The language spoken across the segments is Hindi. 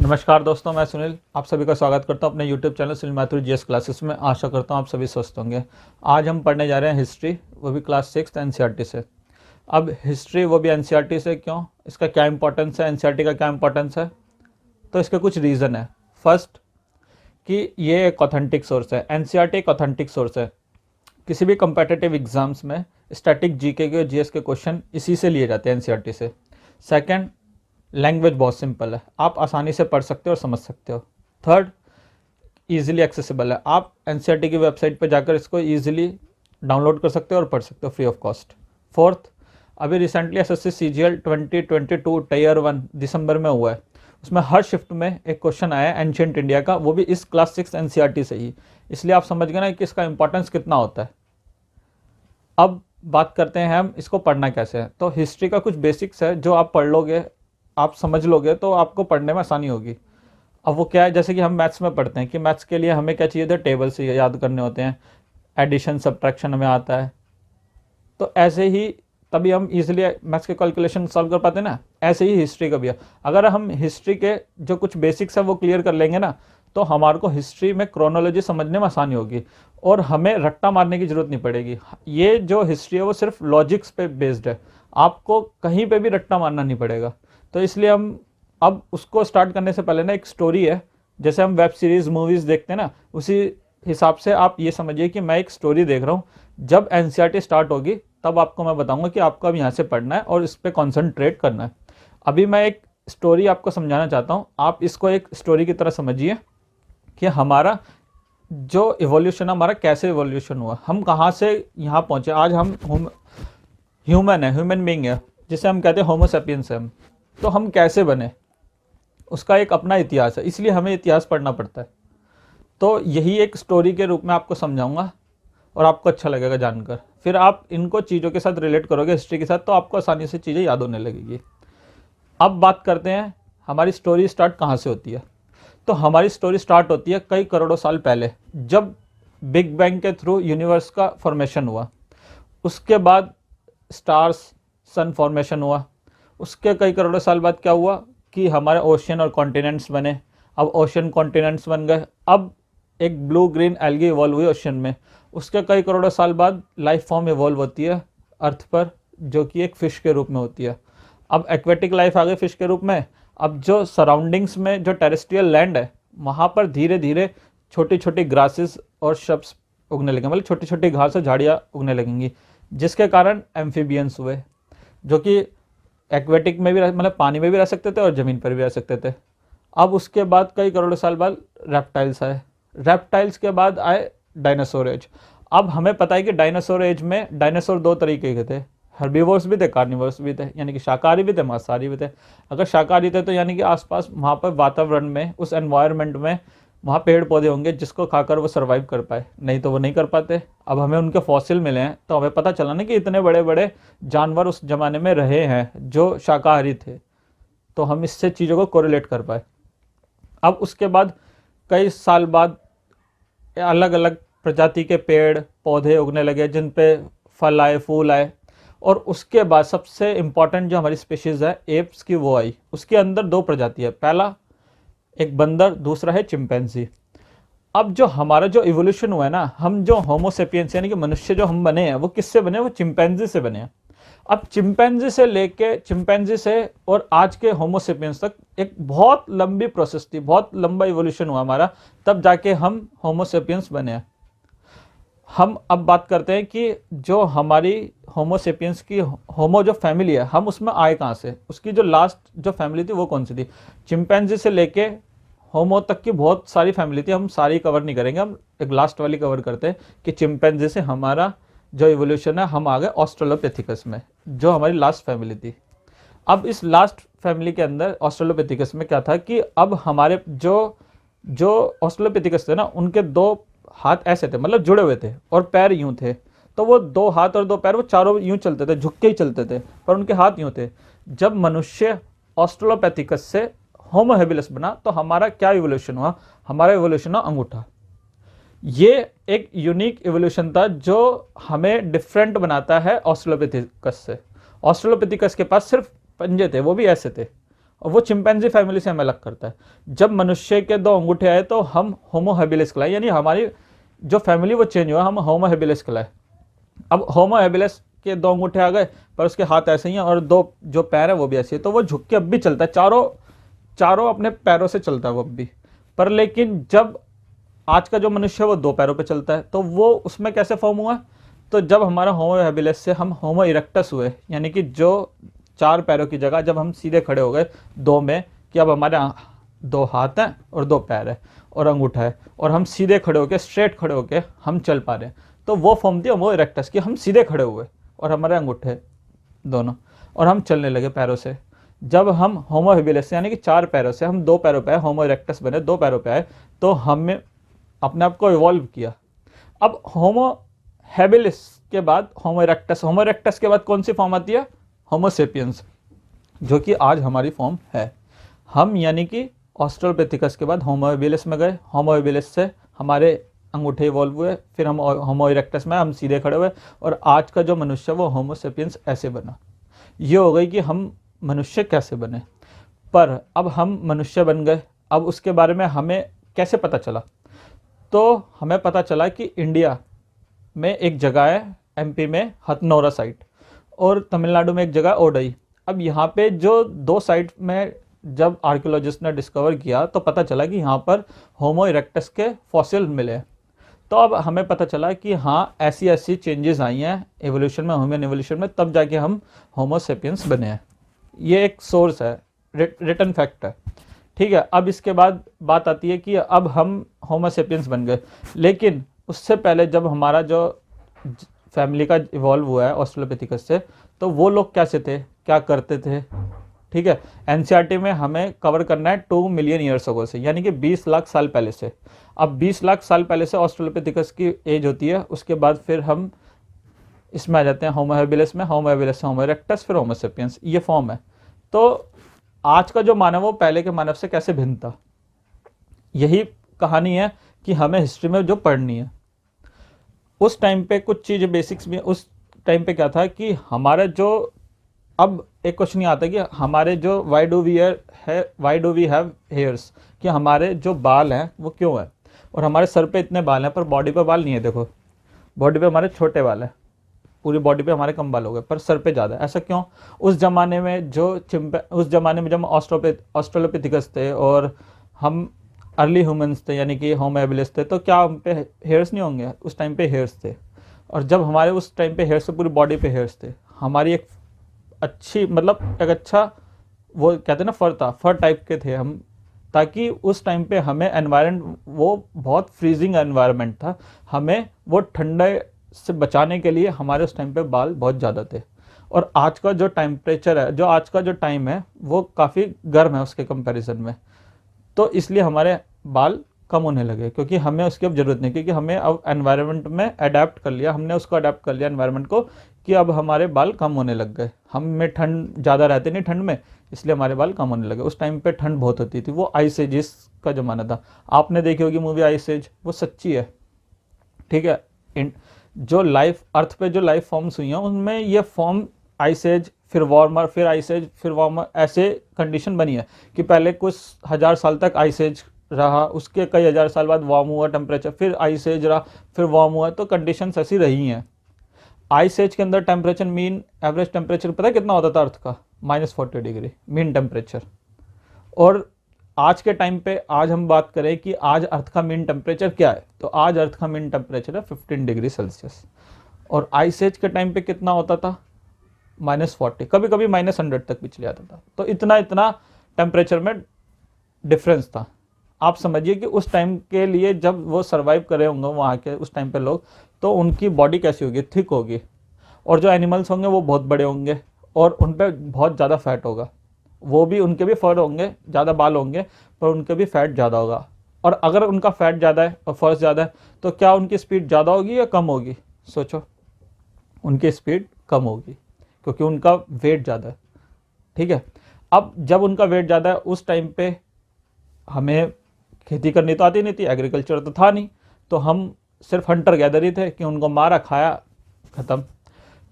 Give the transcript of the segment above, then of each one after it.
नमस्कार दोस्तों, मैं सुनील आप सभी का स्वागत करता हूं अपने YouTube channel Sunil Matthew GS classes में। आशा करता हूं आप सभी स्वस्थ होंगे। आज हम पढ़ने जा रहे हैं हिस्ट्री, वो भी क्लास 6 एनसीईआरटी से। अब हिस्ट्री वो भी एनसीईआरटी से क्यों, इसका क्या इंपॉर्टेंस है, एनसीईआरटी का क्या इंपॉर्टेंस है, तो इसके कुछ रीज़न है। फर्स्ट कि ये एक ऑथेंटिक सोर्स है। एनसीईआरटी एक ऑथेंटिक सोर्स है। किसी भी कम्पिटिटिव एग्जाम्स में स्टैटिक जीके के और जीएस के क्वेश्चन इसी से लिए जाते हैं, एनसीईआरटी से। सेकंड, लैंग्वेज बहुत सिंपल है, आप आसानी से पढ़ सकते हो और समझ सकते हो। थर्ड, ईजिली एक्सेसिबल है, आप एनसीईआरटी की वेबसाइट पर जाकर इसको ईजिली डाउनलोड कर सकते हो और पढ़ सकते हो फ्री ऑफ कॉस्ट। फोर्थ, अभी रिसेंटली एसएससी सीजीएल 2022 टायर 1 दिसंबर में हुआ है। उसमें हर शिफ्ट में एक क्वेश्चन आया है एंशिएंट इंडिया का, वो भी इस क्लास 6 एनसीईआरटी से ही। इसलिए आप समझ गए ना कि इसका इंपॉर्टेंस कितना होता है। अब बात करते हैं हम इसको पढ़ना कैसे है। तो हिस्ट्री का कुछ बेसिक्स है जो आप पढ़ लोगे, आप समझ लोगे तो आपको पढ़ने में आसानी होगी। अब वो क्या है, जैसे कि हम मैथ्स में पढ़ते हैं कि मैथ्स के लिए हमें क्या चाहिए थे, टेबल से याद करने होते हैं, एडिशन सब्ट्रैक्शन हमें आता है। तो ऐसे ही तभी हम इजीली मैथ्स के कैलकुलेशन सॉल्व कर पाते हैं ना, ऐसे ही हिस्ट्री का भी है। अगर हम हिस्ट्री के जो कुछ बेसिक्स है वो क्लियर कर लेंगे ना, तो हमारे को हिस्ट्री में क्रोनोलॉजी समझने में आसानी होगी और हमें रट्टा मारने की जरूरत नहीं पड़ेगी। ये जो हिस्ट्री है वो सिर्फ लॉजिक्स पे बेस्ड है, आपको कहीं पे भी रट्टा मारना नहीं पड़ेगा। तो इसलिए हम अब उसको स्टार्ट करने से पहले ना एक स्टोरी है, जैसे हम वेब सीरीज़ मूवीज़ देखते हैं ना, उसी हिसाब से आप ये समझिए कि मैं एक स्टोरी देख रहा हूँ। जब एनसीईआरटी स्टार्ट होगी तब आपको मैं बताऊंगा कि आपको अब यहाँ से पढ़ना है और इस पर कॉन्सेंट्रेट करना है। अभी मैं एक स्टोरी आपको समझाना चाहता हूँ, आप इसको एक स्टोरी की तरह समझिए कि हमारा जो इवोल्यूशन है, हमारा कैसे इवोल्यूशन हुआ, हम कहाँ से यहाँ पहुँचे। आज हम ह्यूमन है, ह्यूमन बीइंग है, जिसे हम कहते हैं होमो सेपियंस है। तो हम कैसे बने, उसका एक अपना इतिहास है, इसलिए हमें इतिहास पढ़ना पड़ता है। तो यही एक स्टोरी के रूप में आपको समझाऊंगा और आपको अच्छा लगेगा जानकर। फिर आप इनको चीज़ों के साथ रिलेट करोगे, हिस्ट्री के साथ, तो आपको आसानी से चीज़ें याद होने लगेगी। अब बात करते हैं हमारी स्टोरी स्टार्ट कहाँ से होती है। तो हमारी स्टोरी स्टार्ट होती है कई करोड़ों साल पहले, जब बिग बैंग के थ्रू यूनिवर्स का फॉर्मेशन हुआ। उसके बाद स्टार्स, सन फॉर्मेशन हुआ। उसके कई करोड़ों साल बाद क्या हुआ कि हमारे ओशियन और कॉन्टिनेंट्स बने। अब ओशियन कॉन्टिनेंट्स बन गए, अब एक ब्लू ग्रीन एल्गी इवॉल्व हुई ओशियन में। उसके कई करोड़ों साल बाद लाइफ फॉर्म इवॉल्व होती है अर्थ पर, जो कि एक फ़िश के रूप में होती है। अब एक्वेटिक लाइफ आ गई फ़िश के रूप में। अब जो सराउंडिंग्स में जो टेरेस्ट्रियल लैंड है, वहाँ पर धीरे धीरे छोटी छोटी ग्रासेस और शब्स उगने लगे, मतलब छोटी छोटी घास और झाड़ियाँ उगने लगेंगी, जिसके कारण एम्फीबियंस हुए, जो कि एक्वेटिक में भी मतलब पानी में भी रह सकते थे और ज़मीन पर भी रह सकते थे। अब उसके बाद कई करोड़ों साल बाद रेप्टाइल्स आए। रेप्टाइल्स के बाद आए डायनासोर एज। अब हमें पता है कि डायनासोर एज में डायनासोर दो तरीके के थे, हर्बीवोर्स भी थे, कार्निवोर्स भी थे, यानी कि शाकाहारी भी थे, मांसाहारी भी थे। अगर शाकाहारी थे तो यानी कि आसपास वहाँ पर वातावरण में, उस एनवायरनमेंट में वहाँ पेड़ पौधे होंगे जिसको खाकर वो सर्वाइव कर पाए, नहीं तो वो नहीं कर पाते। अब हमें उनके फॉसिल मिले हैं तो हमें पता चला ना कि इतने बड़े बड़े जानवर उस ज़माने में रहे हैं जो शाकाहारी थे, तो हम इससे चीज़ों को कोरिलेट कर पाए। अब उसके बाद कई साल बाद अलग अलग प्रजाति के पेड़ पौधे उगने लगे, जिन पे फल आए, फूल आए। और उसके बाद सबसे इम्पॉर्टेंट जो हमारी स्पीशीज़ है एप्स की, वो आई। उसके अंदर दो प्रजाति है, पहला एक बंदर, दूसरा है चिंपैंजी। अब जो हमारा जो इवोल्यूशन हुआ है ना, हम जो होमोसेपियंस यानी कि मनुष्य जो हम बने हैं, वो किससे बने, वो चिंपैंजी से बने हैं। अब चिंपैंजी से लेके चिंपैंजी से और आज के होमोसेपियंस तक एक बहुत लंबी प्रोसेस थी, बहुत लंबा इवोल्यूशन हुआ हमारा, तब जाके हम होमोसेपियंस बने हैं। हम अब बात करते हैं कि जो हमारी होमोसेपियंस की होमो जो फैमिली है, हम उसमें आए कहाँ से, उसकी जो लास्ट जो फैमिली थी वो कौन सी थी। चिंपैंजी से लेके होमो तक की बहुत सारी फैमिली थी, हम सारी कवर नहीं करेंगे, हम एक लास्ट वाली कवर करते हैं कि चिंपैंजी से हमारा जो इवोल्यूशन है, हम आ गए ऑस्ट्रेलोपिथेकस में, जो हमारी लास्ट फैमिली थी। अब इस लास्ट फैमिली के अंदर ऑस्ट्रेलोपिथेकस में क्या था कि अब हमारे जो जो ऑस्ट्रेलोपिथेकस थे ना, उनके दो हाथ ऐसे थे, मतलब जुड़े हुए थे, और पैर यूं थे। तो वो दो हाथ और दो पैर वो चारों यूं चलते थे, झुक के ही चलते थे, पर उनके हाथ यूं थे। जब मनुष्य ऑस्ट्रेलोपैथिकस से होमो हेबिलस बना तो हमारा क्या इवोल्यूशन हुआ, हमारा इवोल्यूशन हुआ अंगूठा। ये एक यूनिक इवोल्यूशन था जो हमें डिफरेंट बनाता है ऑस्ट्रेलोपिथेकस से। ऑस्ट्रेलोपिथेकस के पास सिर्फ पंजे थे, वो भी ऐसे थे, और वो चिंपैंजी फैमिली से हमें अलग करता है। जब मनुष्य के 2 अंगूठे आए तो हम होमो हैबिलिस कहलाए, यानी हमारी जो फैमिली वो चेंज हुआ, हम होमो हैबिलिस कहलाए। अब होमो हैबिलिस के 2 अंगूठे आ गए पर उसके हाथ ऐसे ही हैं और 2 जो पैर है वो भी ऐसे ही, तो वो झुक के अब भी चलता है, चारों अपने पैरों से चलता है वो अब भी। पर लेकिन जब आज का जो मनुष्य है वो 2 पैरों पे चलता है, तो वो उसमें कैसे फॉर्म हुआ? तो जब हमारा होमो हैबिलिस से हम होमो इरेक्टस हुए, यानी कि जो 4 पैरों की जगह जब हम सीधे खड़े हो गए 2 में, कि अब हमारे 2 हाथ हैं और 2 पैर है और अंगूठा है, और हम सीधे खड़े होके, स्ट्रेट खड़े होके हम चल पा रहे हैं, तो वो फॉर्म थी होमो इरेक्टस की। हम सीधे खड़े हुए और हमारे अंगूठे दोनों, और हम चलने लगे पैरों से। जब हम होमो हैबिलिस यानी कि 4 पैरों से हम 2 पैरों पे आए, होमो इरेक्टस बने, 2 पैरों पे आए, तो हमने अपने आप को इवॉल्व किया। अब होमो हैबिलिस के बाद होमो इरेक्टस के बाद कौन सी फॉर्म आती है? होमो सेपियंस, जो कि आज हमारी फॉर्म है। हम यानी कि ऑस्ट्रलोपिथिकस के बाद होमो हैबिलिस में गए, होमो हैबिलिस से हमारे अंगूठे इवॉल्व हुए, फिर हम होमो इरेक्टस में हम सीधे खड़े हुए, और आज का जो मनुष्य वो होमो सेपियंस ऐसे बना। ये हो गई कि हम मनुष्य कैसे बने। पर अब हम मनुष्य बन गए, अब उसके बारे में हमें कैसे पता चला? तो हमें पता चला कि इंडिया में एक जगह है, एमपी में हथनौरा साइट, और तमिलनाडु में एक जगह ओडई। अब यहाँ पे जो 2 साइट में जब आर्कियोलॉजिस्ट ने डिस्कवर किया तो पता चला कि यहाँ पर होमो इरेक्टस के फॉसिल मिले। तो अब हमें पता चला कि हाँ ऐसी ऐसी चेंजेस आई हैं एवोल्यूशन में, ह्यूमन एवोल्यूशन में, तब जाके हम होमो सेपियंस बने हैं। ये एक सोर्स है, रिटन फैक्ट है, ठीक है। अब इसके बाद बात आती है कि अब हम होमो सेपियंस बन गए, लेकिन उससे पहले जब हमारा जो फैमिली का इवॉल्व हुआ है ऑस्ट्रलोपिथिकस से, तो वो लोग कैसे थे, क्या करते थे, ठीक है। एनसीईआरटी में हमें कवर करना है 2 मिलियन ईयर्स अगो से, यानी कि 20 लाख साल पहले से। अब 20 लाख साल पहले से ऑस्ट्रलोपिथिकस की एज होती है, उसके बाद फिर हम इसमें आ जाते हैं होमो हैबिलिस में, होमो हैबिलिस से होमो इरेक्टस, फिर होमो सेपियंस, ये फॉर्म है। तो आज का जो मानव वो पहले के मानव से कैसे भिन्न था, यही कहानी है कि हमें हिस्ट्री में जो पढ़नी है। उस टाइम पे कुछ चीज़ें बेसिक्स में, उस टाइम पे क्या था कि हमारा जो, अब एक क्वेश्चन ये आता है कि हमारे जो why do we have hairs, कि हमारे जो बाल हैं वो क्यों है, और हमारे सर पे इतने बाल हैं पर बॉडी पे बाल नहीं है। देखो बॉडी पे हमारे छोटे बाल हैं, पूरी बॉडी पे हमारे कम बाल हो गए, पर सर पे ज़्यादा। ऐसा क्यों? उस ज़माने में उस ज़माने में जब ऑस्ट्रलोपिथिकस थे और हम अर्ली ह्यूमंस थे, यानी कि होमो हैबिलिस थे, तो क्या हम पे हेयर्स नहीं होंगे? उस टाइम पे हेयर्स थे, और जब हमारे उस टाइम पे हेयर्स थे, पूरी बॉडी पे हेयर्स थे, हमारी एक अच्छी, मतलब एक अच्छा, वो कहते हैं ना फर था, फर टाइप के थे हम, ताकि उस टाइम पे हमें एनवायरनमेंट, वो बहुत फ्रीजिंग एनवायरनमेंट था, हमें वो ठंडे से बचाने के लिए हमारे उस टाइम पे बाल बहुत ज़्यादा थे। और आज का जो टेम्परेचर है, जो आज का जो टाइम है, वो काफ़ी गर्म है उसके कंपैरिजन में, तो इसलिए हमारे बाल कम होने लगे, क्योंकि हमें उसकी अब ज़रूरत नहीं, क्योंकि हमें अब एनवायरनमेंट में अडेप्ट कर लिया, हमने उसको अडेप्ट कर लिया एनवायरनमेंट को, कि अब हमारे बाल कम होने लग गए। हम में ठंड ज़्यादा रहते नहीं ठंड में, इसलिए हमारे बाल कम होने लगे। उस टाइम पे ठंड बहुत होती थी, वो आइस एज का ज़माना था। आपने देखी होगी मूवी आइस एज, वो सच्ची है, ठीक है। जो लाइफ अर्थ पे जो लाइफ फॉर्म्स हुई हैं उनमें ये फॉर्म आइस एज, फिर वार्मर, फिर आइस एज, फिर वार्मर, ऐसे कंडीशन बनी है कि पहले कुछ 1000 साल तक आइस एज रहा, उसके कई 1000 साल बाद वार्म हुआ टेम्परेचर, फिर आइस एज रहा, फिर वार्म हुआ, तो कंडीशंस ऐसी रही हैं। आइस एज के अंदर टेम्परेचर, मीन एवरेज टेम्परेचर पता है कितना होता था अर्थ का? -40 डिग्री मीन टेम्परेचर। और आज के टाइम पे, आज हम बात करें कि आज अर्थ का मीन टेम्परेचर क्या है, तो आज अर्थ का मीन टेम्परेचर है 15 डिग्री सेल्सियस। और आइस एज के टाइम पे कितना होता था? -40, कभी कभी -100 तक भी चले जाता था। तो इतना टेम्परेचर में डिफरेंस था। आप समझिए कि उस टाइम के लिए जब वो सर्वाइव करे होंगे वहाँ के उस टाइम पे लोग, तो उनकी बॉडी कैसी होगी? थिक होगी, और जो एनिमल्स होंगे वो बहुत बड़े होंगे, और उन पर बहुत ज़्यादा फैट होगा। वो भी, उनके भी फर होंगे, ज़्यादा बाल होंगे, पर उनके भी फैट ज़्यादा होगा। और अगर उनका फैट ज़्यादा है और फर्स ज़्यादा है, तो क्या उनकी स्पीड ज़्यादा होगी या कम होगी? सोचो, उनकी स्पीड कम होगी, क्योंकि उनका वेट ज़्यादा है, ठीक है। अब जब उनका वेट ज़्यादा है, उस टाइम पे हमें खेती करनी तो आती नहीं थी, एग्रीकल्चर तो था नहीं, तो हम सिर्फ हंटर गैदर ही थे कि उनको मारा, खाया, ख़त्म।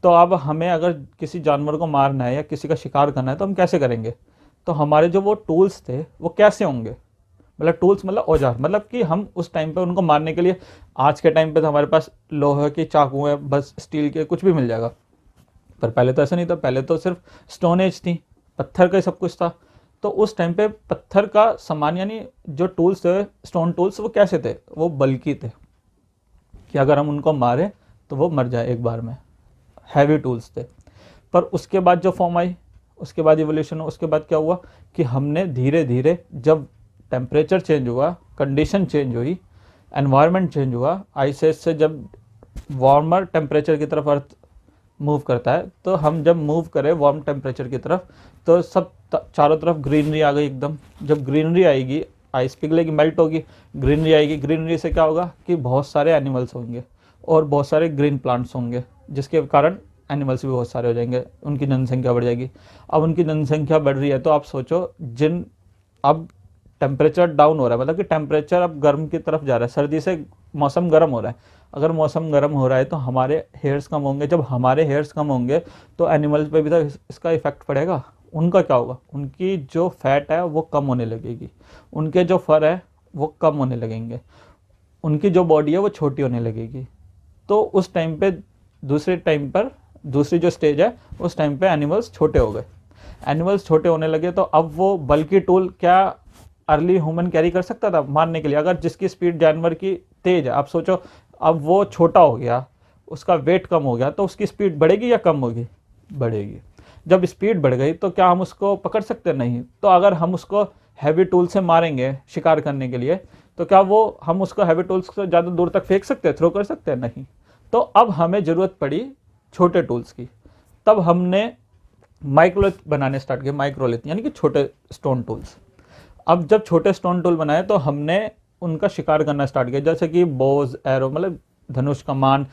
तो अब हमें अगर किसी जानवर को मारना है या किसी का शिकार करना है तो हम कैसे करेंगे? तो हमारे जो वो टूल्स थे वो कैसे होंगे, मतलब टूल्स मतलब औजार, मतलब कि हम उस टाइम पे उनको मारने के लिए, आज के टाइम पे तो हमारे पास लोहे के चाकू हैं, बस स्टील के कुछ भी मिल जाएगा, पर पहले तो ऐसा नहीं था, पहले तो सिर्फ स्टोन एज थी, पत्थर का ही सब कुछ था। तो उस टाइम पे पत्थर का सामान यानी जो टूल्स थे, स्टोन टूल्स, वो कैसे थे, वो बल्कि थे कि अगर हम उनको मारे तो वो मर जाए एक बार में, हैवी टूल्स थे। पर उसके बाद जो फॉर्म आई, उसके बाद इवोल्यूशन हुआ, उसके बाद क्या हुआ कि हमने धीरे धीरे, जब टेम्परेचर चेंज हुआ, कंडीशन चेंज हुई, एनवायरनमेंट चेंज हुआ, आइस एज से जब वार्मर टेम्परेचर की तरफ अर्थ मूव करता है, तो हम जब मूव करें वार्म टेम्परेचर की तरफ, तो सब चारों तरफ ग्रीनरी आ गई एकदम। जब ग्रीनरी आएगी, आइस पिघलेगी, मेल्ट होगी, ग्रीनरी आएगी, ग्रीनरी से क्या होगा कि बहुत सारे एनिमल्स होंगे और बहुत सारे ग्रीन प्लांट्स होंगे, जिसके कारण एनिमल्स भी बहुत सारे हो जाएंगे, उनकी जनसंख्या बढ़ जाएगी। अब उनकी जनसंख्या बढ़ रही है तो आप सोचो, जिन अब टेम्परेचर डाउन हो रहा है, मतलब कि टेम्परेचर अब गर्म की तरफ जा रहा है, सर्दी से मौसम गर्म हो रहा है। अगर मौसम गर्म हो रहा है तो हमारे हेयर्स कम होंगे, जब हमारे हेयर्स कम होंगे तो एनिमल्स पे भी तो इसका इफेक्ट पड़ेगा। उनका क्या होगा, उनकी जो फैट है वो कम होने लगेगी, उनके जो फर है वो कम होने लगेंगे, उनकी जो बॉडी है वो छोटी होने लगेगी। तो उस टाइम पे, दूसरे टाइम पर, दूसरी जो स्टेज है, उस टाइम पे एनिमल्स छोटे हो गए। एनिमल्स छोटे होने लगे तो अब वो बल्कि टूल क्या अर्ली ह्यूमन कैरी कर सकता था मारने के लिए? अगर जिसकी स्पीड जानवर की तेज है, आप सोचो, अब वो छोटा हो गया, उसका वेट कम हो गया, तो उसकी स्पीड बढ़ेगी या कम होगी? बढ़ेगी। जब स्पीड बढ़ गई तो क्या हम उसको पकड़ सकते? नहीं। तो अगर हम उसको हैवी टूल से मारेंगे शिकार करने के लिए, तो क्या वो हम उसको हैवी टूल्स से ज़्यादा दूर तक फेंक सकते हैं, थ्रो कर सकते हैं? नहीं। तो अब हमें ज़रूरत पड़ी छोटे टूल्स की। तब हमने माइक्रोलिथ बनाने स्टार्ट किए, माइक्रोलिथ यानी कि छोटे स्टोन टूल्स। अब जब छोटे स्टोन टूल बनाए तो हमने उनका शिकार करना स्टार्ट किया, जैसे कि बोज, एरो मतलब धनुष, कमान,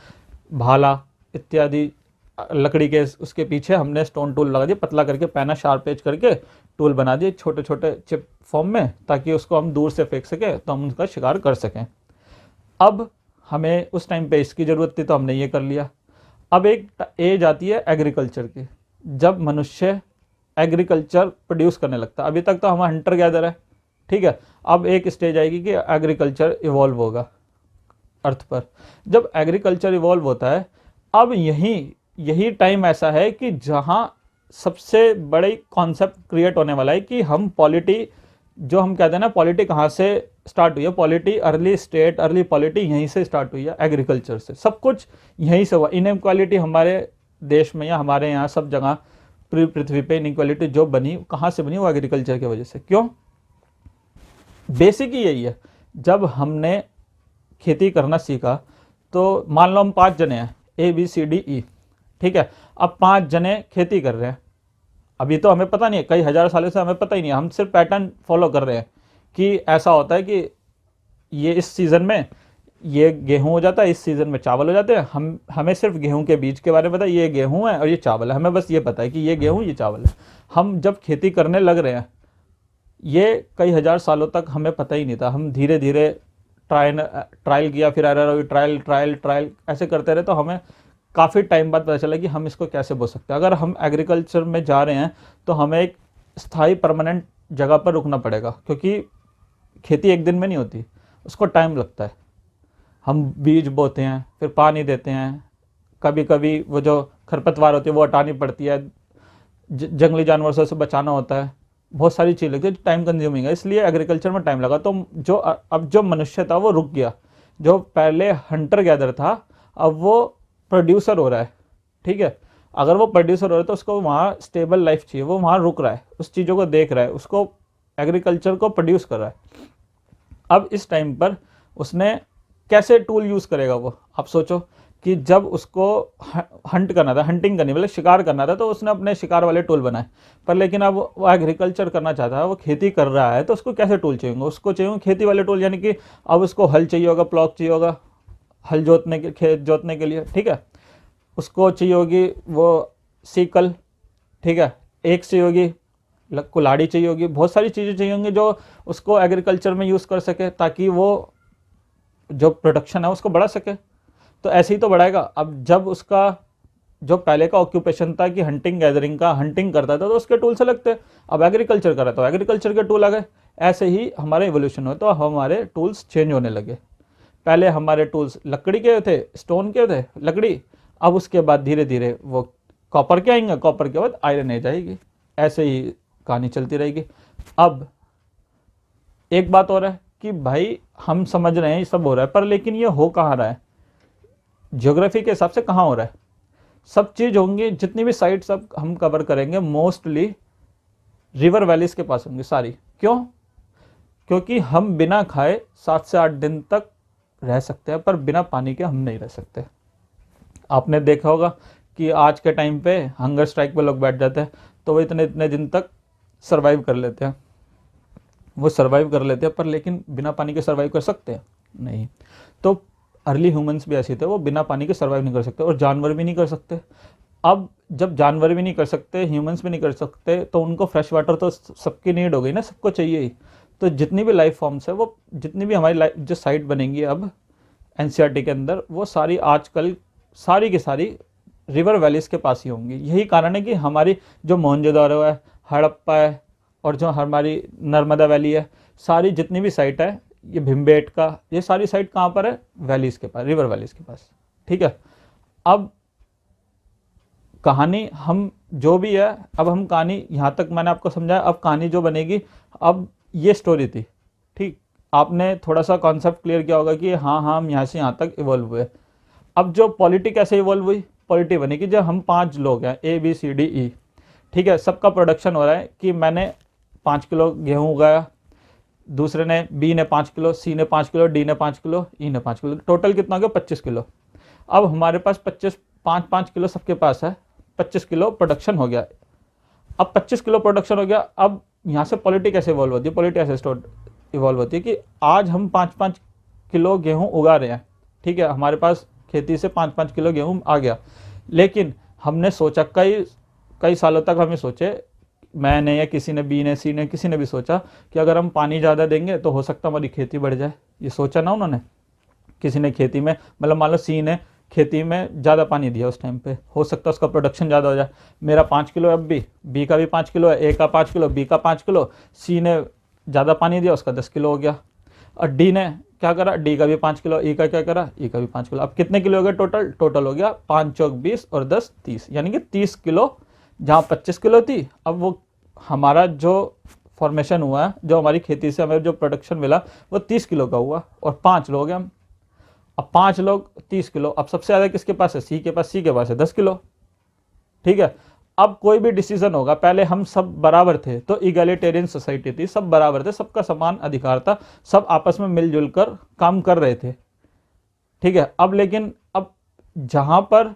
भाला इत्यादि। लकड़ी के उसके पीछे हमने स्टोन टूल लगा दिए, पतला करके, पैना शार्प एज करके टूल बना दिए छोटे छोटे चिप फॉर्म में, ताकि उसको हम दूर से फेंक सकें तो हम उसका शिकार कर सकें। अब हमें उस टाइम पे इसकी ज़रूरत थी तो हमने ये कर लिया। अब एक एज आती है एग्रीकल्चर की, जब मनुष्य एग्रीकल्चर प्रोड्यूस करने लगता है। अभी तक तो हम हंटर गैदर है, ठीक है। अब एक स्टेज आएगी कि एग्रीकल्चर इवॉल्व होगा अर्थ पर। जब एग्रीकल्चर इवॉल्व होता है, अब यही टाइम ऐसा है कि जहां सबसे बड़ी कॉन्सेप्ट क्रिएट होने वाला है कि हम पॉलिटी, जो हम कहते हैं ना, पॉलिटी कहाँ से स्टार्ट हुई है? Polity, early state, early polity यहीं से स्टार्ट हुई है, एग्रीकल्चर से। सब कुछ यहीं से हुआ। इनइक्वालिटी हमारे देश में या हमारे यहाँ सब जगह पूरी पृथ्वी पे इनइक्वालिटी जो बनी, कहाँ से बनी? वो एग्रीकल्चर की वजह से। क्यों? बेसिक ही यही है। जब हमने खेती करना सीखा, तो मान लो हम 5 जने हैं, ABCDE, ठीक है। अब 5 जने खेती कर रहे हैं। अभी तो हमें पता नहीं है, कई हजार सालों से हमें पता ही नहीं है, हम सिर्फ पैटर्न फॉलो कर रहे हैं कि ऐसा होता है कि ये इस सीज़न में ये गेहूं हो जाता है, इस सीज़न में चावल हो जाते हैं। हमें सिर्फ गेहूं के बीज के बारे में पता है, ये गेहूं है और ये चावल है, हमें बस ये पता है कि ये गेहूं, ये चावल है। हम जब खेती करने लग रहे हैं, ये कई हजार सालों तक हमें पता ही नहीं था। हम धीरे धीरे ट्रायल किया, फिर एरर, ट्रायल ऐसे करते रहे, तो हमें काफ़ी टाइम बाद पता चला कि हम इसको कैसे बो सकते हैं। अगर हम एग्रीकल्चर में जा रहे हैं तो हमें एक स्थायी परमानेंट जगह पर रुकना पड़ेगा, क्योंकि खेती एक दिन में नहीं होती, उसको टाइम लगता है। हम बीज बोते हैं, फिर पानी देते हैं, कभी कभी वो जो खरपतवार होती है वो हटानी पड़ती है, जंगली जानवरों से बचाना होता है, बहुत सारी चीज़ लगती है, टाइम कंज्यूमिंग है, इसलिए एग्रीकल्चर में टाइम लगा। तो जो अब जो मनुष्य था वो रुक गया। जो पहले हंटर गैदर था, अब वो प्रोड्यूसर हो रहा है, ठीक है। अगर वो प्रोड्यूसर हो रहा है तो उसको वहाँ स्टेबल लाइफ चाहिए, वो वहाँ रुक रहा है, उस चीज़ों को देख रहा है, उसको एग्रीकल्चर को प्रोड्यूस कर रहा है। अब इस टाइम पर उसने कैसे टूल यूज़ करेगा वो? आप सोचो कि जब उसको हंट करना था, हंटिंग करनी मतलब शिकार करना था, तो उसने अपने शिकार वाले टूल बनाए। पर लेकिन अब वो एग्रीकल्चर करना चाहता है, वो खेती कर रहा है, तो उसको कैसे टूल चाहिए? उसको चाहिए खेती वाले टूल, यानी कि अब उसको हल चाहिए होगा, प्लॉक चाहिए होगा, हल जोतने के, खेत जोतने के लिए, ठीक है। उसको चाहिए होगी वो सीकल, ठीक है। एक चाहिए होगी कुल्हाड़ी, चाहिए होगी, बहुत सारी चीज़ें चाहिए होंगी जो उसको एग्रीकल्चर में यूज़ कर सके, ताकि वो जो प्रोडक्शन है उसको बढ़ा सके। तो ऐसे ही तो बढ़ाएगा। अब जब उसका जो पहले का ऑक्यूपेशन था कि हंटिंग गैदरिंग का, हंटिंग करता था तो उसके टूल्स अलग थे। अब एग्रीकल्चर कर रहा तो एग्रीकल्चर के टूल आ गए। ऐसे ही हमारे इवोल्यूशन हुआ तो हमारे टूल्स चेंज होने लगे। पहले हमारे टूल्स लकड़ी के थे, स्टोन के थे, लकड़ी। अब उसके बाद धीरे धीरे वो कॉपर के आएंगे, कॉपर के बाद आयरन एज आएगी। ऐसे ही कहानी चलती रहेगी। अब एक बात और है कि भाई हम समझ रहे हैं ये सब हो रहा है, पर लेकिन ये हो कहाँ रहा है, ज्योग्राफी के हिसाब से कहाँ हो रहा है। सब चीज़ होंगी, जितनी भी साइट सब हम कवर करेंगे मोस्टली रिवर वैलीज के पास होंगी सारी। क्यों? क्योंकि हम बिना खाए 7 से 8 दिन तक रह सकते हैं, पर बिना पानी के हम नहीं रह सकते। आपने देखा होगा कि आज के टाइम पे हंगर स्ट्राइक पे लोग बैठ जाते हैं तो वो इतने इतने दिन तक सर्वाइव कर लेते हैं, वो सर्वाइव कर लेते हैं, पर लेकिन बिना पानी के सर्वाइव कर सकते हैं? नहीं। तो अर्ली ह्यूमंस भी ऐसे थे, वो बिना पानी के सर्वाइव नहीं कर सकते, और जानवर भी नहीं कर सकते। अब जब जानवर भी नहीं कर सकते, ह्यूमंस भी नहीं कर सकते, तो उनको फ्रेश वाटर तो सबकी नीड हो गई ना, सबको चाहिए ही। तो जितनी भी लाइफ फॉर्म्स है, वो जितनी भी हमारी लाइफ जो साइट बनेंगी अब एनसीईआरटी के अंदर, वो सारी आजकल सारी की सारी रिवर वैलीज के पास ही होंगी। यही कारण है कि हमारी जो मोहनजोदड़ो है, हड़प्पा है, और जो हमारी नर्मदा वैली है, सारी जितनी भी साइट है, ये भीमबेटका, ये सारी साइट कहाँ पर है? वैलीज के पास, रिवर वैलीज के पास। ठीक है। अब कहानी हम जो भी है, अब हम कहानी यहाँ तक मैंने आपको समझाया। अब कहानी जो बनेगी, अब ये स्टोरी थी, ठीक। आपने थोड़ा सा कॉन्सेप्ट क्लियर किया होगा कि हाँ हाँ हम यहाँ से यहाँ तक इवॉल्व हुए। अब जो पॉलिटी कैसे इवॉल्व हुई? पॉलिटी बनी कि जब हम 5 लोग हैं, ABCDE, ठीक है, सबका प्रोडक्शन हो रहा है कि मैंने 5 किलो गेहूँ उगाया, दूसरे ने, B ने 5 किलो, C ने 5 किलो, D ने 5 किलो, E ने 5 किलो, टोटल कितना हो गया? 25 किलो। अब हमारे पास 5 किलो सबके पास है, 25 किलो प्रोडक्शन हो गया। अब 25 किलो प्रोडक्शन हो गया। अब यहाँ से पॉलिटी कैसे इवॉल्व होती है? पॉलिटी ऐसे इवॉल्व होती है कि आज हम 5-5 किलो गेहूँ उगा रहे हैं, ठीक है, हमारे पास खेती से 5-5 किलो गेहूँ आ गया। लेकिन हमने सोचा, कई सालों तक हमें सोचे, मैंने या किसी ने, B ने, C ने, किसी ने भी सोचा कि अगर हम पानी ज़्यादा देंगे तो हो सकता हमारी खेती बढ़ जाए। ये सोचा ना उन्होंने। किसी ने खेती में, मतलब मान लो C ने खेती में ज़्यादा पानी दिया उस टाइम पे, हो सकता है उसका प्रोडक्शन ज़्यादा हो जाए। मेरा 5 किलो है, अब भी B का भी 5 किलो है, A का 5 किलो, B का 5 किलो, C ने ज़्यादा पानी दिया, उसका 10 किलो हो गया। और D ने क्या करा? D का भी 5 किलो, E का क्या करा? E का भी 5 किलो। अब कितने किलो हो गए टोटल? टोटल हो गया 5 चौक 20 और 10 30, यानी कि 30 किलो। जहाँ 25 किलो थी, अब वो हमारा जो फॉर्मेशन हुआ है, जो हमारी खेती से हमें जो प्रोडक्शन मिला, वो 30 किलो का हुआ, और 5 लोग हैं हम। अब 5 लोग 30 किलो। अब सबसे ज़्यादा किसके पास है? C के पास। C के पास है 10 किलो, ठीक है। अब कोई भी डिसीजन होगा, पहले हम सब बराबर थे, तो इगैलिटेरियन सोसाइटी थी, सब बराबर थे, सबका समान अधिकार था, सब आपस में मिलजुल कर काम कर रहे थे, ठीक है। अब लेकिन अब जहाँ पर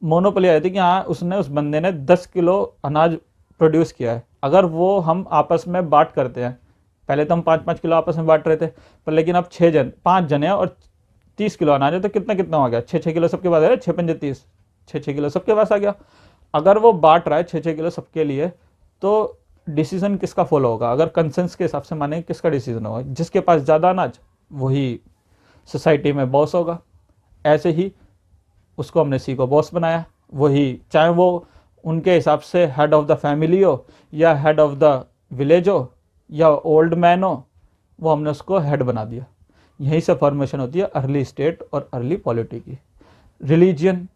मोनोपोली आई थी कि हाँ उस बंदे ने 10 किलो अनाज प्रोड्यूस किया है, अगर वो हम आपस में बांट करते हैं, पहले तो हम 5-5 किलो आपस में बांट रहे थे, पर लेकिन अब 5 जन हैं और 30 किलो अनाज है, तो कितना कितना हो गया? 6-6 किलो सबके पास है, 6-5 30, 6-6 किलो सबके पास आ गया। अगर वो बांट रहा है 6-6 किलो सबके लिए, तो डिसीजन किसका फॉलो होगा? अगर कंसेंस के हिसाब से माने, किसका डिसीजन होगा? जिसके पास ज़्यादा अनाज, वही सोसाइटी में बॉस होगा। ऐसे ही उसको हमने C को बॉस बनाया, वही, चाहे वो उनके हिसाब से हेड ऑफ द फैमिली हो, या हेड ऑफ द विलेज हो, या ओल्ड मैन हो, वो हमने उसको हेड बना दिया। यहीं से फॉर्मेशन होती है अर्ली स्टेट और अर्ली पॉलिटी की। रिलीजियन,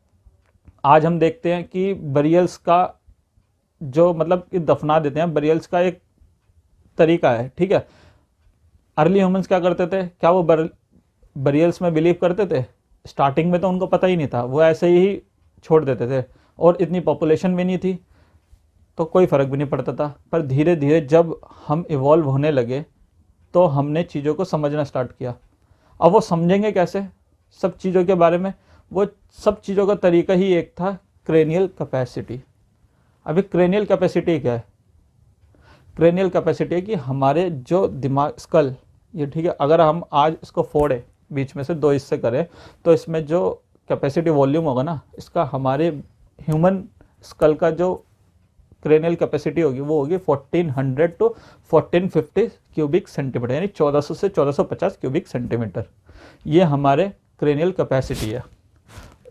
आज हम देखते हैं कि बरियल्स का जो, मतलब कि दफना देते हैं, बरियल्स का एक तरीका है, ठीक है। अर्ली ह्यूमंस क्या करते थे? क्या वो बरियल्स में बिलीव करते थे? स्टार्टिंग में तो उनको पता ही नहीं था, वो ऐसे ही छोड़ देते थे, और इतनी पॉपुलेशन भी नहीं थी, तो कोई फ़र्क भी नहीं पड़ता था। पर धीरे धीरे जब हम इवॉल्व होने लगे, तो हमने चीज़ों को समझना स्टार्ट किया। अब वो समझेंगे कैसे सब चीज़ों के बारे में? वो सब चीज़ों का तरीका ही एक था, क्रेनियल कैपेसिटी। अभी क्रेनियल कैपेसिटी क्या है? क्रेनियल कैपेसिटी है कि हमारे जो दिमाग, स्कल, ये, ठीक है, अगर हम आज इसको फोड़े, बीच में से 2 हिस्से करें, तो इसमें जो कैपेसिटी वॉल्यूम होगा ना, इसका हमारे ह्यूमन स्कल का जो क्रेनियल कैपेसिटी होगी, वो होगी 1400 टू 1450 क्यूबिक सेंटीमीटर, यानी 1400 से 1450 क्यूबिक सेंटीमीटर। ये हमारे क्रेनियल कैपेसिटी है।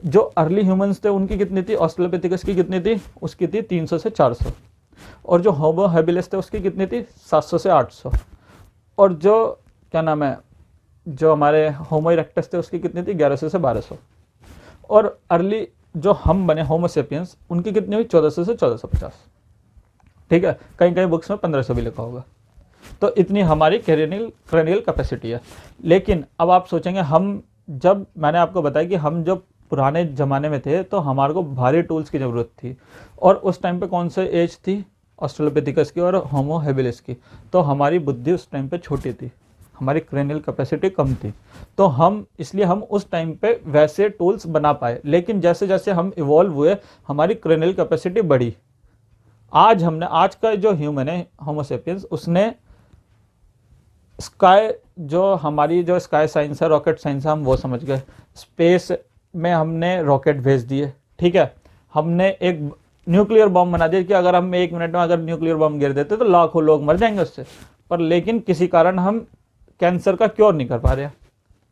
जो अर्ली ह्यूमंस थे उनकी कितनी थी, ऑस्ट्रेलोपिथेकस की कितनी थी, उसकी थी 300 से 400, और जो होमो हैबिलिस थे उसकी कितनी थी, 700 से 800, और जो क्या नाम है, जो हमारे होमो इरेक्टस थे उसकी कितनी थी, 1100 से 1200, और अर्ली जो हम बने होमो सेपियंस उनकी कितनी हुई, 1400 से 1450। ठीक है, कहीं कहीं बुक्स में 1500 भी लिखा होगा। तो इतनी हमारी क्रेनियल कैपेसिटी है। लेकिन अब आप सोचेंगे, हम जब मैंने आपको बताया कि हम जब पुराने ज़माने में थे तो हमारे को भारी टूल्स की ज़रूरत थी, और उस टाइम पे कौन सा एज थी, ऑस्ट्रेलोपिथेकस की और होमो हैबिलिस की, तो हमारी बुद्धि उस टाइम पे छोटी थी, हमारी क्रेनियल कैपेसिटी कम थी, तो हम इसलिए हम उस टाइम पे वैसे टूल्स बना पाए। लेकिन जैसे जैसे हम इवॉल्व हुए हमारी क्रेनियल कैपेसिटी बढ़ी। आज का जो ह्यूमन है होमो सेपियंस, उसने स्काई जो हमारी जो स्काई साइंस है, रॉकेट साइंस है, हम वो समझ गए। स्पेस में हमने रॉकेट भेज दिए, ठीक है, हमने एक न्यूक्लियर बॉम्ब बना दिया कि अगर हम 1 मिनट में अगर न्यूक्लियर बॉम्ब गिर देते तो लाखों लोग मर जाएंगे उससे, पर लेकिन किसी कारण हम कैंसर का क्योर नहीं कर पा रहे।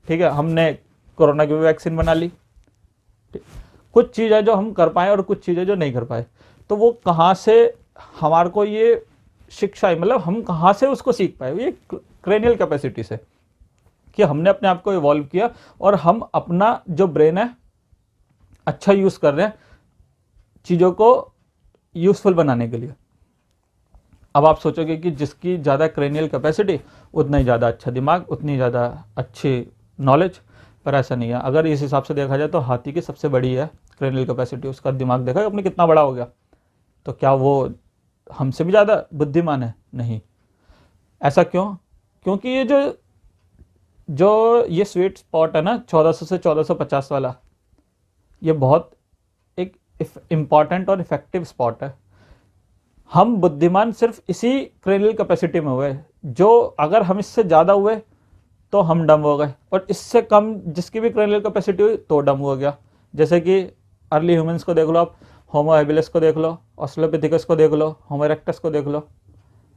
ठीक है, हमने कोरोना की भी वैक्सीन बना ली। कुछ चीज़ें जो हम कर पाए और कुछ चीज़ें जो नहीं कर पाए, तो वो कहाँ से हमारे को ये शिक्षा, मतलब हम कहाँ से उसको सीख पाए, ये क्रेनियल कैपेसिटी से, कि हमने अपने आप को इवॉल्व किया और हम अपना जो ब्रेन है अच्छा यूज़ कर रहे हैं चीज़ों को यूज़फुल बनाने के लिए। अब आप सोचोगे कि जिसकी ज़्यादा क्रेनियल कैपेसिटी उतना ही ज़्यादा अच्छा दिमाग, उतनी ज़्यादा अच्छी नॉलेज, पर ऐसा नहीं है। अगर इस हिसाब से देखा जाए तो हाथी की सबसे बड़ी है क्रेनियल कैपेसिटी, उसका दिमाग देखा अपने कितना बड़ा हो गया, तो क्या वो हमसे भी ज़्यादा बुद्धिमान है? नहीं। ऐसा क्यों? क्योंकि ये जो ये स्वीट स्पॉट है ना 1400 से 1450 वाला, ये बहुत एक इम्पॉर्टेंट और इफेक्टिव स्पॉट है। हम बुद्धिमान सिर्फ इसी क्रेनियल कैपेसिटी में हुए, जो अगर हम इससे ज़्यादा हुए तो हम डम हो गए, और इससे कम जिसकी भी क्रेनियल कैपेसिटी हुई तो डम हो गया। जैसे कि अर्ली ह्यूमंस को देख लो आप, होमो हैबिलिस को देख लो, ऑस्ट्रेलोपिथेकस को देख लो, होमो इरेक्टस को देख लो,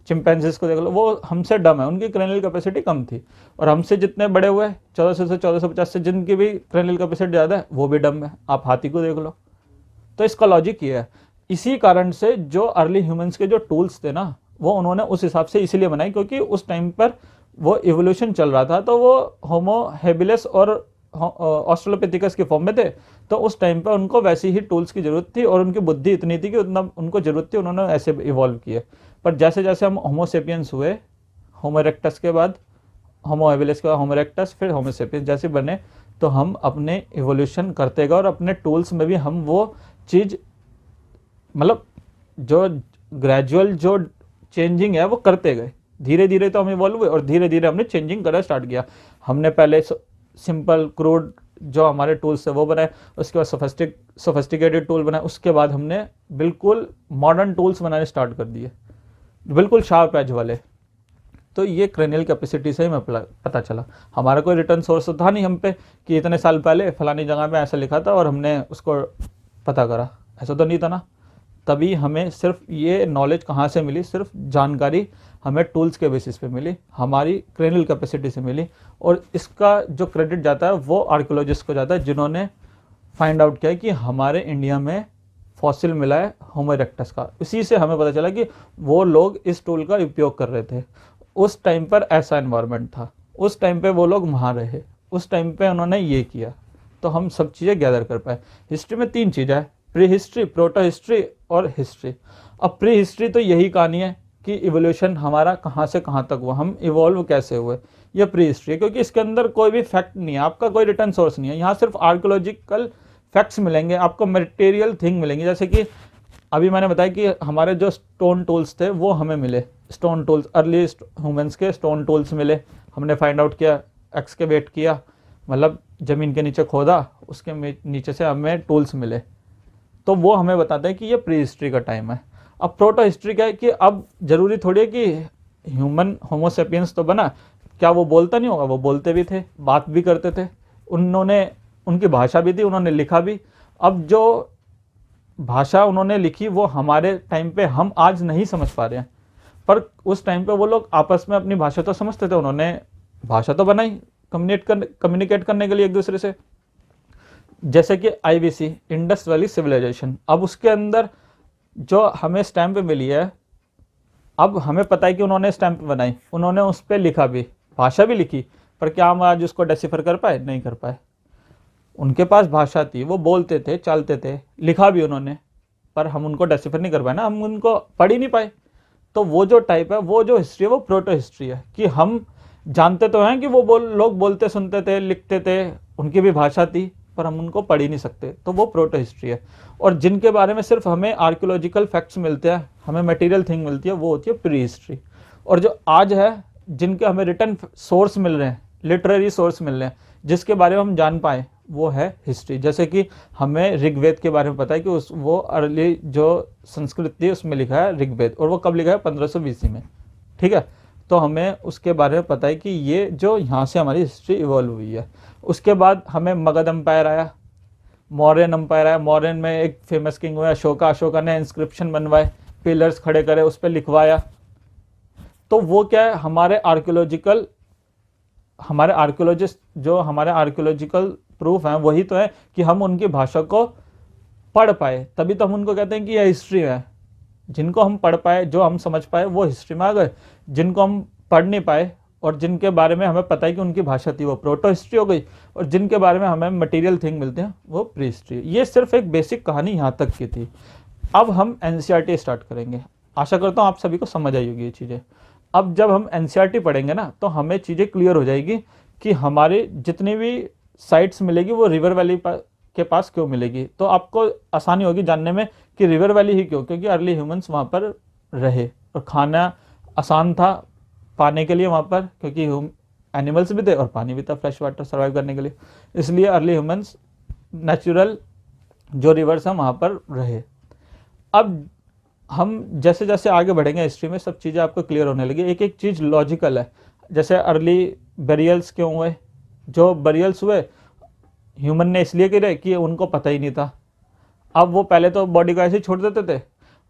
चिंपैंजीज को देख लो, वो हमसे डम है, उनकी क्रेनियल कैपेसिटी कम थी। और हमसे जितने बड़े हुए 1400 से 1450 से जिनकी भी क्रेनियल कैपेसिटी ज़्यादा है वो भी डम है। आप हाथी को देख लो। तो इसका लॉजिक ये है। इसी कारण से जो अर्ली ह्यूमंस के जो टूल्स थे ना, वो उन्होंने उस हिसाब से इसीलिए बनाई क्योंकि उस टाइम पर वो इवोल्यूशन चल रहा था, तो वो होमो हैबिलिस और ऑस्ट्रेलोपिथेकस के फॉर्म में थे, तो उस टाइम पर उनको वैसी ही टूल्स की जरूरत थी और उनकी बुद्धि इतनी थी कि उतना उनको जरूरत थी, उन्होंने ऐसे इवॉल्व किए। पर जैसे जैसे हम होमो सेपियंस हुए, होमो इरेक्टस के बाद होमो हैबिलिस के बाद होमो इरेक्टस, फिर होमो सेपियंस जैसे बने, तो हम अपने इवोल्यूशन करते गए और अपने टूल्स में भी हम वो चीज़, मतलब जो ग्रेजुअल जो चेंजिंग है वो करते गए। धीरे धीरे तो हम इवॉल्व हुए और धीरे धीरे हमने चेंजिंग करना स्टार्ट किया। हमने पहले सिंपल क्रूड जो हमारे टूल्स है वो बनाए, उसके बाद सोफिस्टिकेटेड टूल बनाए, उसके बाद हमने बिल्कुल मॉडर्न टूल्स बनाने स्टार्ट कर दिए, बिल्कुल शार्प एज वाले। तो ये क्रेनियल कैपेसिटी से ही हमें पता चला। हमारा कोई रिटर्न सोर्स तो था नहीं हम पे कि इतने साल पहले फलानी जगह पे ऐसा लिखा था और हमने उसको पता करा, ऐसा तो नहीं था ना। तभी हमें सिर्फ ये नॉलेज कहाँ से मिली, सिर्फ जानकारी हमें टूल्स के बेसिस पे मिली, हमारी क्रेनियल कैपेसिटी से मिली। और इसका जो क्रेडिट जाता है वो आर्कियोलॉजिस्ट को जाता है, जिन्होंने फाइंड आउट किया कि हमारे इंडिया में फॉसिल मिला है होमो इरेक्टस का। इसी से हमें पता चला कि वो लोग इस टूल का उपयोग कर रहे थे। उस टाइम पर ऐसा एनवायरनमेंट था, उस टाइम पे वो लोग वहाँ रहे, उस टाइम पे उन्होंने ये किया, तो हम सब चीज़ें गैदर कर पाए। हिस्ट्री में 3 चीज़ें है, प्री हिस्ट्री, प्रोटो हिस्ट्री और हिस्ट्री। अब प्री हिस्ट्री तो यही कहानी है कि इवोल्यूशन हमारा कहाँ से कहाँ तक हुआ, हम इवॉल्व कैसे हुए, ये प्री हिस्ट्री है। क्योंकि इसके अंदर कोई भी फैक्ट नहीं है, आपका कोई रिटर्न सोर्स नहीं है, यहाँ सिर्फ आर्कियोलॉजिकल फैक्ट्स मिलेंगे, आपको मटेरियल थिंग मिलेंगी। जैसे कि अभी मैंने बताया कि हमारे जो स्टोन टूल्स थे वो हमें मिले, स्टोन टूल्स, अर्ली ह्यूमंस के स्टोन टूल्स मिले, हमने फाइंड आउट किया, एक्सकेवेट किया, मतलब ज़मीन के नीचे खोदा, उसके नीचे से हमें टूल्स मिले, तो वो हमें बताते हैं कि ये प्री हिस्ट्री का टाइम है। अब प्रोटो हिस्ट्री क्या है कि अब ज़रूरी थोड़ी है कि ह्यूमन होमो सेपियंस तो बना, क्या वो बोलता नहीं होगा, वो बोलते भी थे, बात भी करते थे, उन्होंने उनकी भाषा भी थी, उन्होंने लिखा भी। अब जो भाषा उन्होंने लिखी वो हमारे टाइम पे हम आज नहीं समझ पा रहे हैं, पर उस टाइम पे वो लोग आपस में अपनी भाषा तो समझते थे, उन्होंने भाषा तो बनाई कम्युनिकेट करने के लिए एक दूसरे से। जैसे कि IVC, इंडस वैली सिविलाइजेशन, अब उसके अंदर जो हमें स्टैम्प मिली है, अब हमें पता है कि उन्होंने स्टैम्प बनाई, उन्होंने उस पर लिखा भी, भाषा भी लिखी, पर क्या हम आज उसको डेसिफर कर पाए? नहीं कर पाए। उनके पास भाषा थी, वो बोलते थे, चलते थे, लिखा भी उन्होंने, पर हम उनको डेसिफर नहीं कर पाए ना, हम उनको पढ़ ही नहीं पाए। तो वो जो टाइप है, वो जो हिस्ट्री है, वो प्रोटो हिस्ट्री है, कि हम जानते तो हैं कि वो लोग बोलते सुनते थे, लिखते थे, उनकी भी भाषा थी, पर हम उनको पढ़ ही नहीं सकते, तो वो प्रोटो हिस्ट्री है। और जिनके बारे में सिर्फ हमें आर्कियोलॉजिकल फैक्ट्स मिलते हैं, हमें मटेरियल थिंग मिलती है, वो होती है प्री हिस्ट्री। और जो आज है, जिनके हमें रिटर्न सोर्स मिल रहे हैं, लिटरेरी सोर्स मिल रहे हैं, जिसके बारे में हम जान पाए, वो है हिस्ट्री। जैसे कि हमें ऋग्वेद के बारे में पता है कि वो अर्ली जो संस्कृत थी उसमें लिखा है ऋग्वेद, और वो कब लिखा है? 1500 BC में। ठीक है, तो हमें उसके बारे में पता है कि ये जो यहाँ से हमारी हिस्ट्री इवॉल्व हुई है। उसके बाद हमें मगध एम्पायर आया, मौर्यन एम्पायर आया, मौर्यन में एक फेमस किंग हुआ अशोका, अशोका ने इंस्क्रिप्शन बनवाए, पिलर्स खड़े करे, उस पर लिखवाया। तो वो क्या है? हमारे आर्कियोलॉजिस्ट जो हमारे आर्कियोलॉजिकल प्रूफ हैं, वही तो है कि हम उनकी भाषा को पढ़ पाए, तभी तो हम उनको कहते हैं कि यह हिस्ट्री है। जिनको हम पढ़ पाए, जो हम समझ पाए, वो हिस्ट्री में आ गए। जिनको हम पढ़ नहीं पाए और जिनके बारे में हमें पता है कि उनकी भाषा थी, वो प्रोटो हिस्ट्री हो गई। और जिनके बारे में हमें मटेरियल थिंग मिलते हैं, वो प्री हिस्ट्री। ये सिर्फ एक बेसिक कहानी यहाँ तक की थी। अब हम NCERT स्टार्ट करेंगे। आशा करता हूँ आप सभी को समझ आई होगी ये चीज़ें। अब जब हम NCERT पढ़ेंगे ना, तो हमें चीज़ें क्लियर हो जाएगी कि हमारे जितनी भी साइट्स मिलेगी, वो रिवर वैली के पास क्यों मिलेगी। तो आपको आसानी होगी जानने में कि रिवर वैली ही क्यों, क्योंकि अर्ली ह्यूमंस वहाँ पर रहे और खाना आसान था पाने के लिए वहाँ पर, क्योंकि एनिमल्स भी थे और पानी भी था, फ्रेश वाटर सर्वाइव करने के लिए। इसलिए अर्ली ह्यूमंस नेचुरल जो रिवर्स हैं वहाँ पर रहे। अब हम जैसे जैसे आगे बढ़ेंगे हिस्ट्री में, सब चीज़ें आपको क्लियर होने लगी। एक एक चीज़ लॉजिकल है। जैसे अर्ली बरियल्स क्यों हुए? जो बरियल्स हुए ह्यूमन ने इसलिए करे कि उनको पता ही नहीं था। अब वो पहले तो बॉडी को ऐसे ही छोड़ देते थे,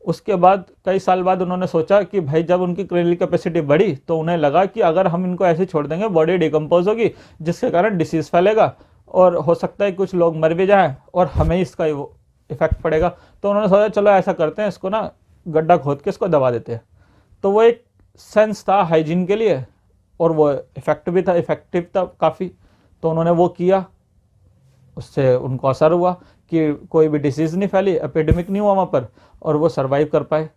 उसके बाद कई साल बाद उन्होंने सोचा कि भाई जब उनकी क्रेनियल कैपेसिटी बढ़ी, तो उन्हें लगा कि अगर हम इनको ऐसे छोड़ देंगे, बॉडी डिकम्पोज होगी, जिसके कारण डिसीज़ फैलेगा और हो सकता है कुछ लोग मर भी जाएं और हमें इसका इफेक्ट पड़ेगा। तो उन्होंने सोचा चलो ऐसा करते हैं, इसको ना गड्ढा खोद के इसको दबा देते हैं। तो वो एक सेंस था हाइजीन के लिए, और वो इफेक्टिव था काफ़ी। तो उन्होंने वो किया, उससे उनको असर हुआ कि कोई भी डिसीज़ नहीं फैली, एपिडेमिक नहीं हुआ वहाँ पर, और वो सर्वाइव कर पाए।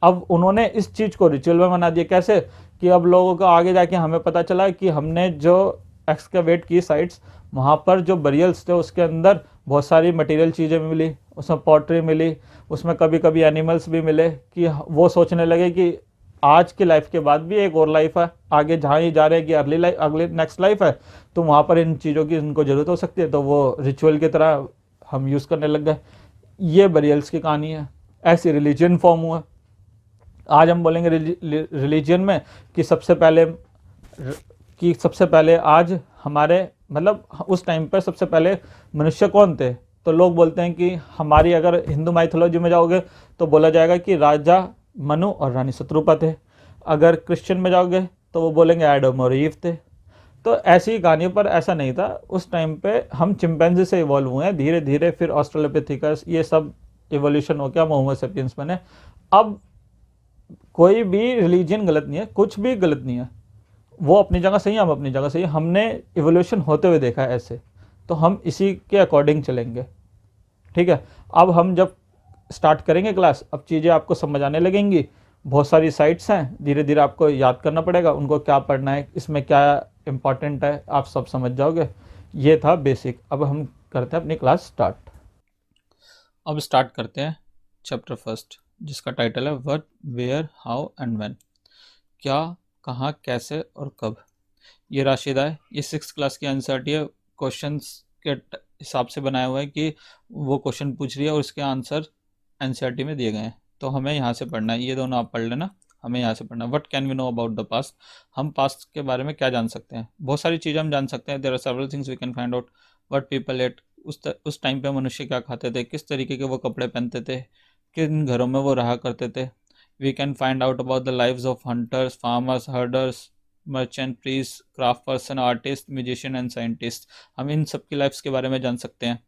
अब उन्होंने इस चीज़ को रिचुअल में बना दिया। कैसे? कि अब लोगों को आगे जाके हमें पता चला कि हमने जो एक्सकेवेट की साइट्स, वहाँ पर जो बरियल्स थे उसके अंदर बहुत सारी मटेरियल चीज़ें मिली, उसमें पॉटरी मिली, उसमें कभी कभी एनिमल्स भी मिले, कि वो सोचने लगे कि आज की लाइफ के बाद भी एक और लाइफ है, आगे जहाँ ही जा रहे हैं कि अर्ली लाइफ, अगले नेक्स्ट लाइफ है, तो वहाँ पर इन चीज़ों की इनको ज़रूरत हो सकती है। तो वो रिचुअल की तरह हम यूज़ करने लग गए। ये बरियल्स की कहानी है। ऐसी रिलीजन फॉर्म हुआ। आज हम बोलेंगे रिलीजन में कि सबसे पहले आज हमारे मतलब उस टाइम पर सबसे पहले मनुष्य कौन थे? तो लोग बोलते हैं कि हमारी अगर हिंदू माइथोलॉजी में जाओगे तो बोला जाएगा कि राजा मनु और रानी शत्रुपा थे। अगर क्रिश्चियन में जाओगे तो वो बोलेंगे एडम और ईव थे। तो ऐसी ही कहानी, पर ऐसा नहीं था उस टाइम पे। हम चिंपैंजी से इवॉल्व हुए हैं धीरे धीरे, फिर ऑस्ट्रेलोपिथेकस, ये सब इवोल्यूशन हो गया, होमो सेपियंस बने। अब कोई भी रिलीजन गलत नहीं है, कुछ भी गलत नहीं है, वो अपनी जगह सही है, हम अपनी जगह सही है। हमने इवोल्यूशन होते हुए देखा है ऐसे, तो हम इसी के अकॉर्डिंग चलेंगे। ठीक है, अब हम जब स्टार्ट करेंगे क्लास, अब चीज़ें आपको समझ आने लगेंगी। बहुत सारी साइट्स हैं, धीरे धीरे आपको याद करना पड़ेगा उनको, क्या पढ़ना है, इसमें क्या इंपॉर्टेंट है, आप सब समझ जाओगे। ये था बेसिक। अब हम करते हैं अपनी क्लास स्टार्ट। अब स्टार्ट करते हैं चैप्टर फर्स्ट, जिसका टाइटल है what, where, how and when. क्या, कहाँ, कैसे और कब। ये राशिदा है, ये 6th क्लास की एनसीईआरटी है। क्वेश्चंस के हिसाब से बनाया हुआ है कि वो क्वेश्चन पूछ रही है और उसके आंसर एनसीईआरटी में दिए गए हैं। तो हमें यहाँ से पढ़ना है, ये दोनों आप पढ़ लेना, हमें यहाँ से पढ़ना है। What can we know about the past, हम पास्ट के बारे में क्या जान सकते हैं। बहुत सारी चीज़ें हम जान सकते हैं। There are several things we can find out. What people ate, उस टाइम पे मनुष्य क्या खाते थे, किस तरीके के वो कपड़े पहनते थे, किन घरों में वो रहा करते थे। We can find out about the lives of hunters, farmers, herders, merchant, priest, craft person, artist, musician and scientist. हम इन सब की लाइफ्स के बारे में जान सकते हैं।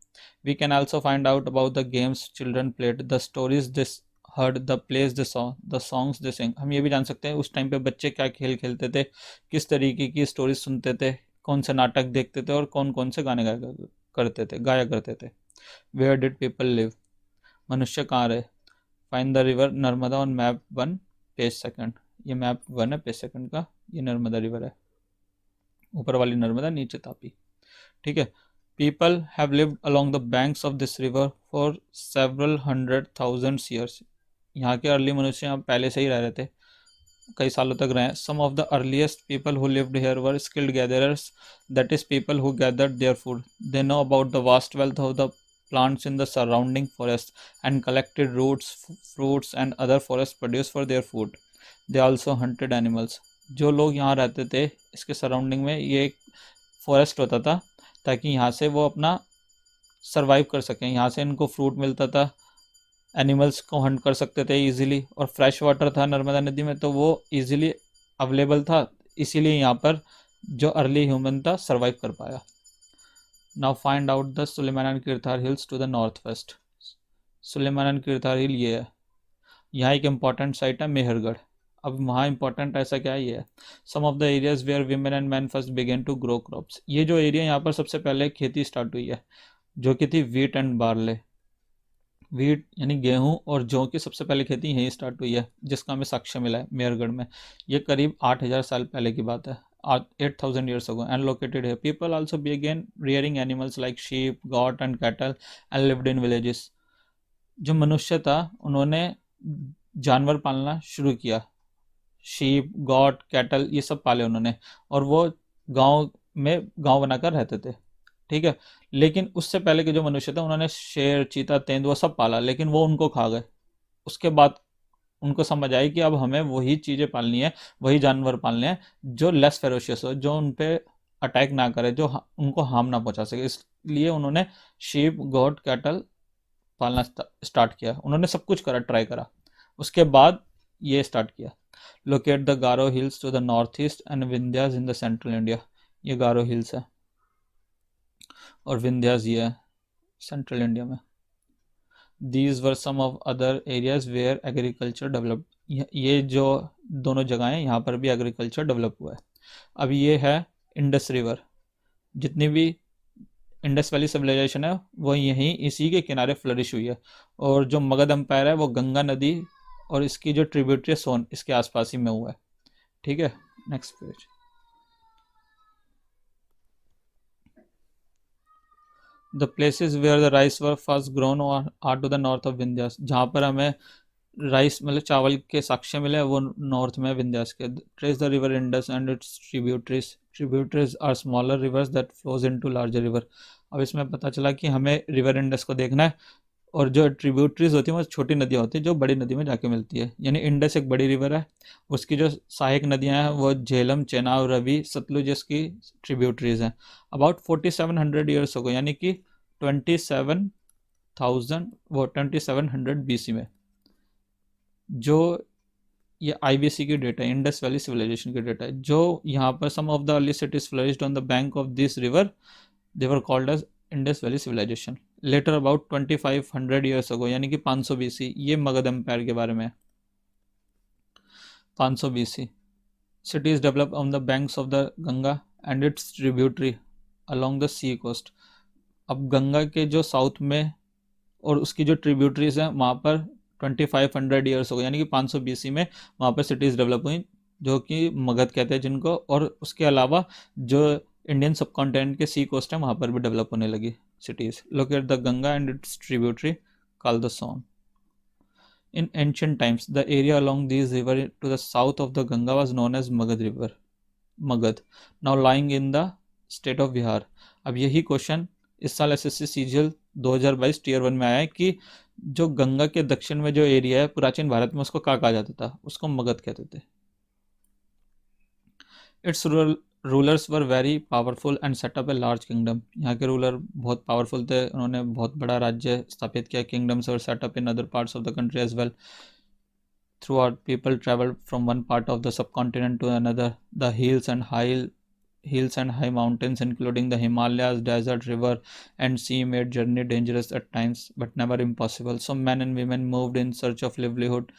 We can also find out about the games children played, the stories this heard, the place they saw, the songs they sing. हम ये भी जान सकते हैं उस टाइम पे बच्चे क्या खेल खेलते थे, किस तरीके की स्टोरीज सुनते थे, कौन से नाटक देखते थे और कौन कौन से गाने गाया करते थे। वेयर डिड पीपल लिव, मनुष्य कहाँ रहे। Find the river Narmada on map 1 page second. ये मैप 1 है पेज सेकंड का, ये नर्मदा रिवर है, ऊपर वाली नर्मदा नीचे तापी। ठीक है। People have lived along the banks of this river for several 100,000 years. यहाँ के अर्ली मनुष्य यहाँ पहले से ही रह रहे थे, कई सालों तक रहे। Some of the earliest people who lived here were skilled gatherers, that is people who gathered their food. They know about the vast wealth of the plants in the surrounding forest and collected roots, fruits and other forest produce for their food. They also hunted animals. जो लोग यहाँ रहते थे इसके सराउंडिंग में, ये एक फॉरेस्ट होता था ताकि यहाँ से वो अपना सर्वाइव कर सकें। यहाँ से इनको फ्रूट मिलता था, एनिमल्स को हंट कर सकते थे इजीली, और फ्रेश वाटर था नर्मदा नदी में तो वो इजीली अवेलेबल था, इसीलिए यहाँ पर जो अर्ली ह्यूमन था सर्वाइव कर पाया। Now find out the Sulaiman and Kirthar hills to the north west. Sulaiman and Kirthar hill ये है, यहाँ एक इम्पॉर्टेंट साइट है मेहरगढ़। अब वहाँ इम्पॉर्टेंट ऐसा क्या है, ये है some of the areas where women and man first began to grow crops. ये जो एरिया यहाँ पर सबसे पहले खेती स्टार्ट हुई है, जो कि थी वीट एंड बार्ले। वीट यानी गेहूं और जौ की सबसे पहले खेती यहीं स्टार्ट हुई है, जिसका हमें साक्ष्य मिला है मेहरगढ़ में। ये करीब 8,000 साल पहले की बात है, 8,000 years ago, and located here. People also began rearing animals like sheep, goat and cattle and lived in villages. जो मनुष्य था उन्होंने जानवर पालना शुरू किया, शीप, गॉट, कैटल ये सब पाले उन्होंने, और वो गांव में गांव बनाकर रहते थे। ठीक है। लेकिन उससे पहले के जो मनुष्य थे उन्होंने शेर, चीता, तेंदुआ सब पाला, लेकिन वो उनको खा गए। उसके बाद उनको समझ आई कि अब हमें वही चीज़ें पालनी है, वही जानवर पालने हैं जो लेस फेरोशियस हो, जो उन पे अटैक ना करे, जो उनको हार्म ना पहुंचा सके। इसलिए उन्होंने शीप, गोट, कैटल पालना स्टार्ट किया। उन्होंने सब कुछ करा, ट्राई करा, उसके बाद ये स्टार्ट किया। Locate the Garo hills to the north east and Vindhyas in the central India. ये गारो हिल्स है और विंध्यास ये है सेंट्रल इंडिया में। These were some of other areas where agriculture developed. ये जो दोनों जगह हैं यहाँ पर भी एग्रीकल्चर डेवलप हुआ है। अब ये है इंडस रिवर। जितनी भी इंडस वैली सिविलाइजेशन है वो यहीं इसी के किनारे फ्लरिश हुई है, और जो मगध एम्पायर है वो गंगा नदी और इसकी जो ट्रिब्यूटरी सोन इसके आसपास ही में हुआ है। ठीक है, next page. The places where the rice were first grown are to the north of Vindhyas. जहाँ पर हमें राइस मतलब चावल के साक्ष्य मिले वो नॉर्थ में विंध्यास के। Trace the river Indus and its tributaries are smaller rivers that flows into larger river. अब इसमें पता चला कि हमें रिवर इंडस को देखना है, और जो ट्रिब्यूटरीज होती हैं वो छोटी नदियाँ होती हैं जो बड़ी नदी में जाके मिलती है। यानी इंडस एक बड़ी रिवर है, उसकी जो सहायक नदियाँ हैं वो झेलम, चेनाब, रवि, सतलुज इसकी ट्रिब्यूटरीज हैं। अबाउट 4700 ईयर्स हो गए, यानी कि 2700 BC में, जो ये IBC की डेटा है, इंडस वैली सिविलाइजेशन की डेटा है, जो यहाँ पर some of the early cities flourished on the bank of this river, they were called as Indus valley civilisation. Later about 2500 years ago, यानी कि 500 BC, ये मगध एम्पायर के बारे में है। 500 BC cities developed on the banks of the Ganga and its tributary along the sea coast। अब गंगा के जो साउथ में और उसकी जो ट्रिब्यूटरीज हैं वहाँ पर 2500 ईयर्स हो गए, यानी कि 500 BC में वहाँ पर सिटीज़ डेवलप हुई, जो कि मगध कहते हैं जिनको। और उसके अलावा जो इंडियन सब कॉन्टिनेंट के सी कोस्ट है वहाँ पर भी डेवलप होने लगी cities. Located the Ganga and its tributary called the Son. In ancient times, the area along these rivers to the south of the Ganga was known as Magad River, Magad, now lying in the state of Bihar. अब यही क्वेश्चन इस साल SSC CGL 2022 टीयर 1 में आया है कि जो गंगा के दक्षिण में जो एरिया है प्राचीन भारत में उसको क्या कहा जाता था, उसको मगध कहते थे। It's rulers were very powerful and setup a large kingdom. यहाँ के रूलर बहुत पावरफुल थे, उन्होंने बहुत बड़ा राज्य स्थापित किया, किंगडम्स और set up in other parts of the country as well. Throughout, people traveled from one part of the subcontinent to another. The hills and high mountains, including the Himalayas, desert, river, and sea, made journey dangerous at times, but never impossible. So men and women moved in search of livelihood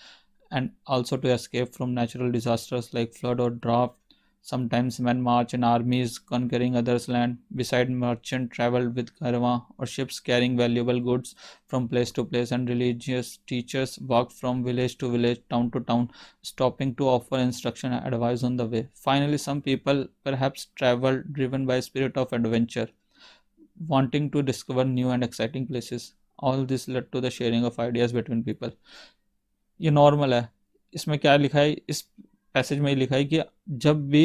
and also to escape from natural disasters like flood or drought. Sometimes men march in armies conquering others' land. Beside merchant traveled with caravan or ships carrying valuable goods from place to place, and religious teachers walked from village to village, town to town, stopping to offer instruction and advice on the way. Finally, some people perhaps traveled driven by a spirit of adventure, wanting to discover new and exciting places. All this led to the sharing of ideas between people. ये नॉर्मल है। इसमें क्या लिखा है, इस पैसेज में लिखा है कि जब भी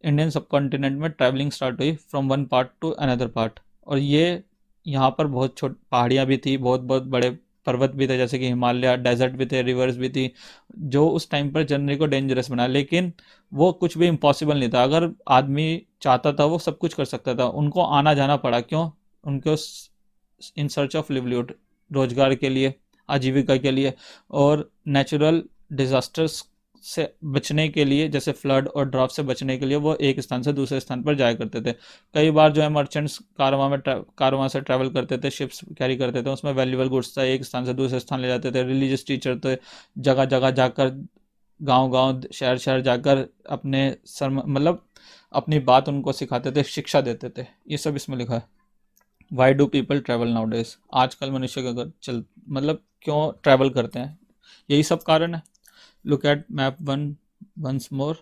इंडियन सब कॉन्टिनेंट में ट्रैवलिंग स्टार्ट हुई from one part two another part, और ये यहाँ पर बहुत छोटी पहाड़ियाँ भी थी, बहुत बहुत बड़े पर्वत भी थे जैसे कि हिमालय, डेजर्ट भी थे, रिवर्स भी थी, जो उस टाइम पर जर्नी को डेंजरस बना। लेकिन वो कुछ भी इम्पॉसिबल नहीं था, अगर आदमी चाहता था वो सब कुछ कर सकता था। उनको आना जाना पड़ा, क्यों? उनको इन सर्च ऑफ लिवलीहुड, रोजगार के लिए, आजीविका के लिए, और नेचुरल डिजास्टर्स से बचने के लिए, जैसे फ्लड और ड्रॉप से बचने के लिए वो एक स्थान से दूसरे स्थान पर जाया करते थे। कई बार जो है मर्चेंट्स कारवां से ट्रैवल करते थे, शिप्स कैरी करते थे, उसमें वैल्यूबल गुड्स था, एक स्थान से दूसरे स्थान ले जाते थे। रिलीजियस टीचर तो जगह जगह जाकर, गांव शहर शहर जाकर अपने मतलब अपनी बात उनको सिखाते थे, शिक्षा देते थे। ये सब इसमें लिखा है। Why do people travel now days? आजकल मनुष्य मतलब क्यों ट्रैवल करते हैं? यही सब कारण है। Look at map once more.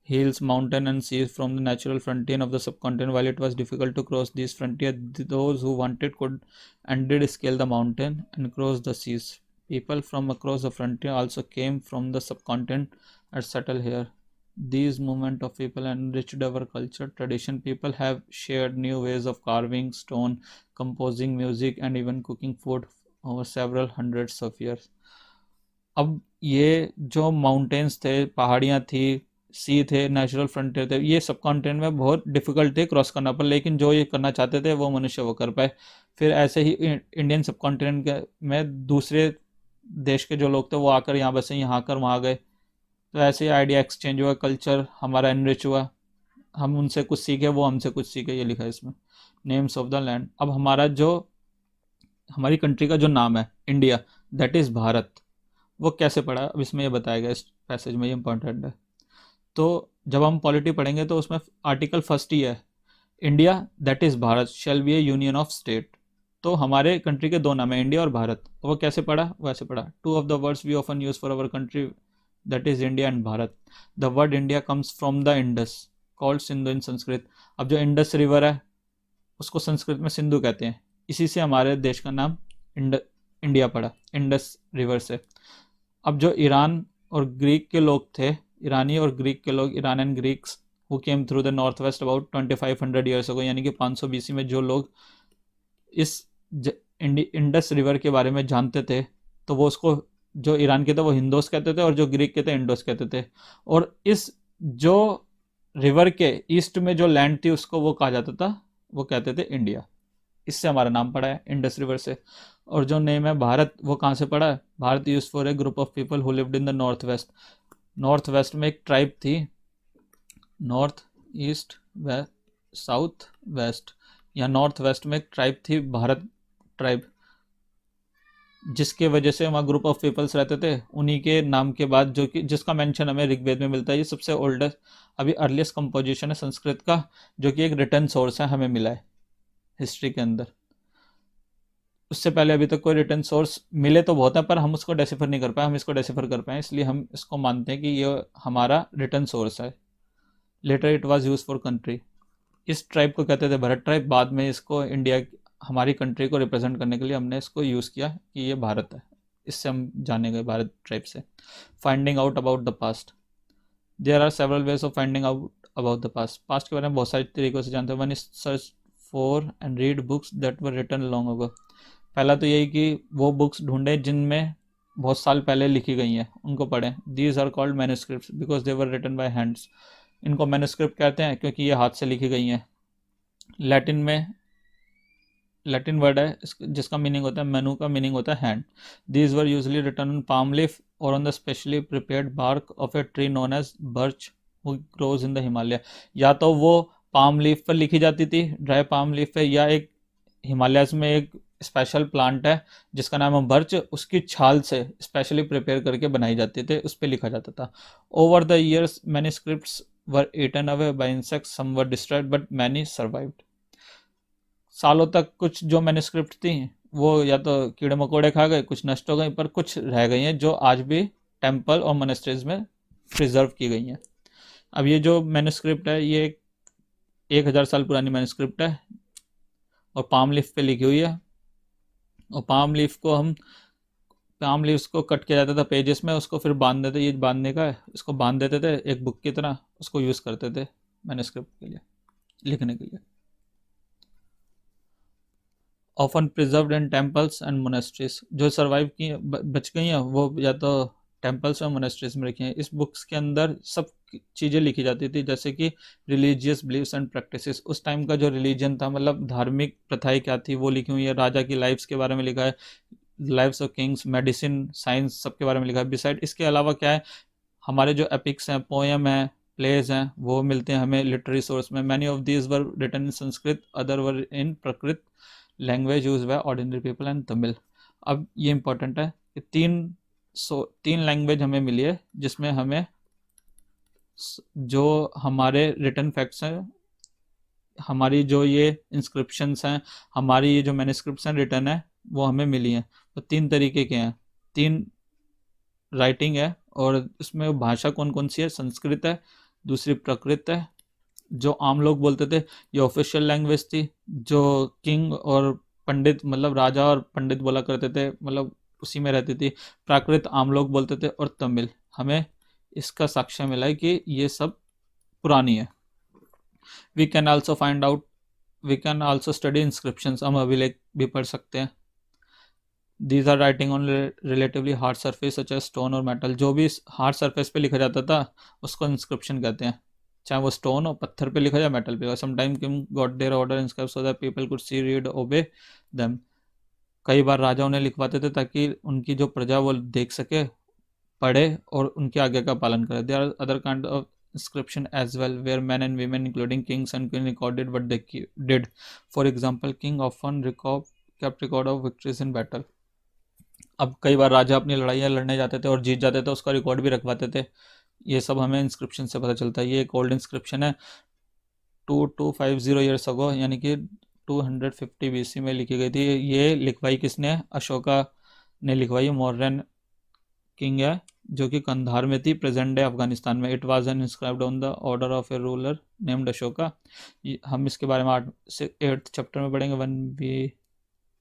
Hills, mountain and seas from the natural frontier of the subcontinent. While it was difficult to cross these frontiers, those who wanted could and did scale the mountain and cross the seas. People from across the frontier also came from the subcontinent and settled here. These movement of people enriched our culture, tradition. People have shared new ways of carving stone, composing music, and even cooking food over several hundreds of years. अब ये जो माउंटेन्स थे, पहाड़ियाँ थी, सी थे, नेचुरल फ्रंटियर थे, ये सब कॉन्टिनेंट में बहुत डिफिकल्ट थे क्रॉस करना पर, लेकिन जो ये करना चाहते थे वो मनुष्य वो कर पाए। फिर ऐसे ही इंडियन सब कॉन्टिनेंट में दूसरे देश के जो लोग थे वो आकर यहाँ बसे, यहाँ आकर वहाँ गए, तो ऐसे ही आइडिया एक्सचेंज हुआ, कल्चर हमारा एनरिच हुआ, हम उनसे कुछ सीखे, वो हमसे कुछ सीखे। ये लिखा है इसमें। Names of the land. अब हमारी कंट्री का जो नाम है इंडिया, दैट इज़ भारत, वो कैसे पढ़ा अब इसमें ये बताया गया इस पैसेज में, ये इंपॉर्टेंट है। तो जब हम पॉलिटी पढ़ेंगे तो उसमें आर्टिकल फर्स्ट ही है, India that is Bharat shall be A union of state. तो हमारे कंट्री के दो नाम है, इंडिया और भारत। तो वो कैसे पढ़ा? वैसे पढ़ा। Two of the words we often use for our country, that is India and Bharat. The word India comes from the Indus called Sindhu in Sanskrit. अब जो इंडस रिवर है उसको संस्कृत में सिंधु कहते हैं, इसी से हमारे देश का नाम इंडिया पड़ा, इंडस रिवर से। अब जो ईरान और ग्रीक के लोग थे, ईरानी और ग्रीक के लोग, Iran and Greeks who came through the north waste about 2500 years ago, यानी कि 500 BC में जो लोग इस इंडस रिवर के बारे में जानते थे, तो वो उसको, जो ईरान के थे वो हिंदोस कहते थे और जो ग्रीक के थे इंडोस कहते थे। और इस जो रिवर के ईस्ट में जो लैंड थी उसको वो कहा जाता था, वो कहते थे इंडिया। इससे हमारा नाम पड़ा है इंडस रिवर से। और जो नेम है भारत, वो कहाँ से पड़ा है? Bharat use for a group of people who lived in the north waste. North west में एक ट्राइब थी, north east west, south west या नॉर्थ वेस्ट में एक ट्राइब थी, भारत ट्राइब, जिसके वजह से वहाँ ग्रुप ऑफ पीपल्स रहते थे। उन्हीं के नाम के बाद जो कि जिसका मेंशन हमें ऋग्वेद में मिलता है। ये सबसे ओल्डेस्ट, अभी अर्लीस्ट कंपोजिशन है संस्कृत का, जो कि एक रिटर्न सोर्स है, हमें मिला है हिस्ट्री के अंदर। उससे पहले अभी तक कोई रिटर्न सोर्स मिले तो बहुत है, पर हम उसको डेसिफर नहीं कर पाए, हम इसको डेसिफर कर पाए, इसलिए हम इसको मानते हैं कि ये हमारा रिटर्न सोर्स है। Later it was use for country. इस ट्राइब को कहते थे भरत ट्राइब, बाद में इसको इंडिया, हमारी कंट्री को रिप्रेजेंट करने के लिए हमने इसको यूज़ किया कि ये भारत है, इससे हम जाने गए भारत ट्राइब से। Finding out about the past. There are several ways of finding out about the past. Past के बारे में बहुत सारे तरीकों से जानते हैं। One is search for and read books that were written long ago. पहला तो यही कि वो बुक्स ढूंढें जिनमें बहुत साल पहले लिखी गई हैं, उनको पढ़ें। These are called manuscripts because they were written by hands. इनको मैन्युस्क्रिप्ट कहते हैं क्योंकि ये हाथ से लिखी गई हैं। लैटिन में लैटिन वर्ड है जिसका मीनिंग होता है मेनू, का मीनिंग होता है hand. These were usually written on palm leaf और on the specially prepared bark of a tree known as birch who grows in the Himalaya. या तो वो पाम लीफ पर लिखी जाती थी, ड्राई पाम लीफ पे, या एक हिमालयस में एक स्पेशल प्लांट है जिसका नाम है बर्च, उसकी छाल से स्पेशली प्रिपेयर करके बनाई जाती थी, उस पर लिखा जाता था। Over the years manuscripts were eaten away by insects, some were destroyed but many survived. सालों तक कुछ जो मैन्युस्क्रिप्ट थी वो या तो कीड़े मकोड़े खा गए, कुछ नष्ट हो गई, पर कुछ रह गई हैं जो आज भी टेम्पल और मोनेस्ट्रीज में प्रिजर्व की गई हैं। अब ये जो मैन्युस्क्रिप्ट है ये 1000 साल पुरानी मैन्युस्क्रिप्ट है और पाम लीफ पे लिखी हुई है। और पाम लीव्स को कट किया जाता था पेजेस में, उसको फिर बांध देते, ये बांधने का है, इसको बांध देते थे एक बुक की तरह, उसको यूज़ करते थे मैन्युस्क्रिप्ट के लिए, लिखने के लिए। Often preserved in temples and monasteries, जो सर्वाइव की बच गई हैं वो या तो टेम्पल्स और मोनेस्ट्रीज में रखी हैं। इस बुक्स के अंदर सब चीज़ें लिखी जाती थी, जैसे कि रिलीजियस बिलीव्स एंड प्रैक्टिसेस, उस टाइम का जो रिलीजन था, मतलब धार्मिक प्रथाएं क्या थी वो लिखी हुई है। राजा की लाइफ्स के बारे में लिखा है, lifes of kings, medicine, science, सबके बारे में लिखा है। बिसाइड इसके अलावा क्या है, हमारे जो एपिक्स हैं, पोएम हैं, प्लेज हैं, वो मिलते हैं हमें लिटरेरी सोर्स में। Many of these were written in Sanskrit, other were in Prakrit language use by ordinary people and Tamil. अब ये इंपॉर्टेंट है कि तीन लैंग्वेज हमें मिली है जिसमें हमें जो हमारे रिटन फैक्ट्स हैं, हमारी जो ये इंस्क्रिप्शंस हैं, हमारी ये जो मैन्युस्क्रिप्ट्स हैं रिटन है, वो हमें मिली हैं। तो 3 तरीके के हैं, 3 राइटिंग है, और इसमें भाषा कौन कौन सी है, संस्कृत है, दूसरी प्राकृत है जो आम लोग बोलते थे, ये ऑफिशियल लैंग्वेज थी जो किंग और पंडित, मतलब राजा और पंडित बोला करते थे, मतलब उसी में रहती थी। प्राकृत आम लोग बोलते थे, और तमिल। हमें इसका साक्ष्य मिला है कि ये सब पुरानी है। We can also study inscriptions, हम अभिलेख भी पढ़ सकते हैं। These are writing on relatively hard surface such as stone और मेटल, जो भी हार्ड सरफेस पे लिखा जाता था उसको इंस्क्रिप्शन कहते हैं, चाहे वो स्टोन और पत्थर पे लिखा जाए, मेटल पे। Sometime king got their order inscribed so that people could see, read, obey them. कई बार राजा उन्हें लिखवाते थे ताकि उनकी जो प्रजा वो देख सके, पढ़े और उनके आज्ञा का पालन करे। There are other kind of inscription as well where men and women including kings and queens recorded what they did. For example, king often kept record of victories in battle. अब कई बार राजा अपनी लड़ाइयाँ लड़ने जाते थे और जीत जाते थे, उसका रिकॉर्ड भी रखवाते थे। ये सब हमें इंस्क्रिप्शन से पता चलता है। ये एक ओल्ड इंस्क्रिप्शन है 2250 ईयर्स अगो, यानी कि 250 BC में लिखी गई थी। ये लिखवाई किसने, अशोका ने लिखवाई, मौर्यन किंग है जो कि कंधार में थी, प्रेजेंट डे अफगानिस्तान में। It was an inscribed on the order of a ruler named Ashoka. हम इसके बारे में 8th चैप्टर में पढ़ेंगे। When we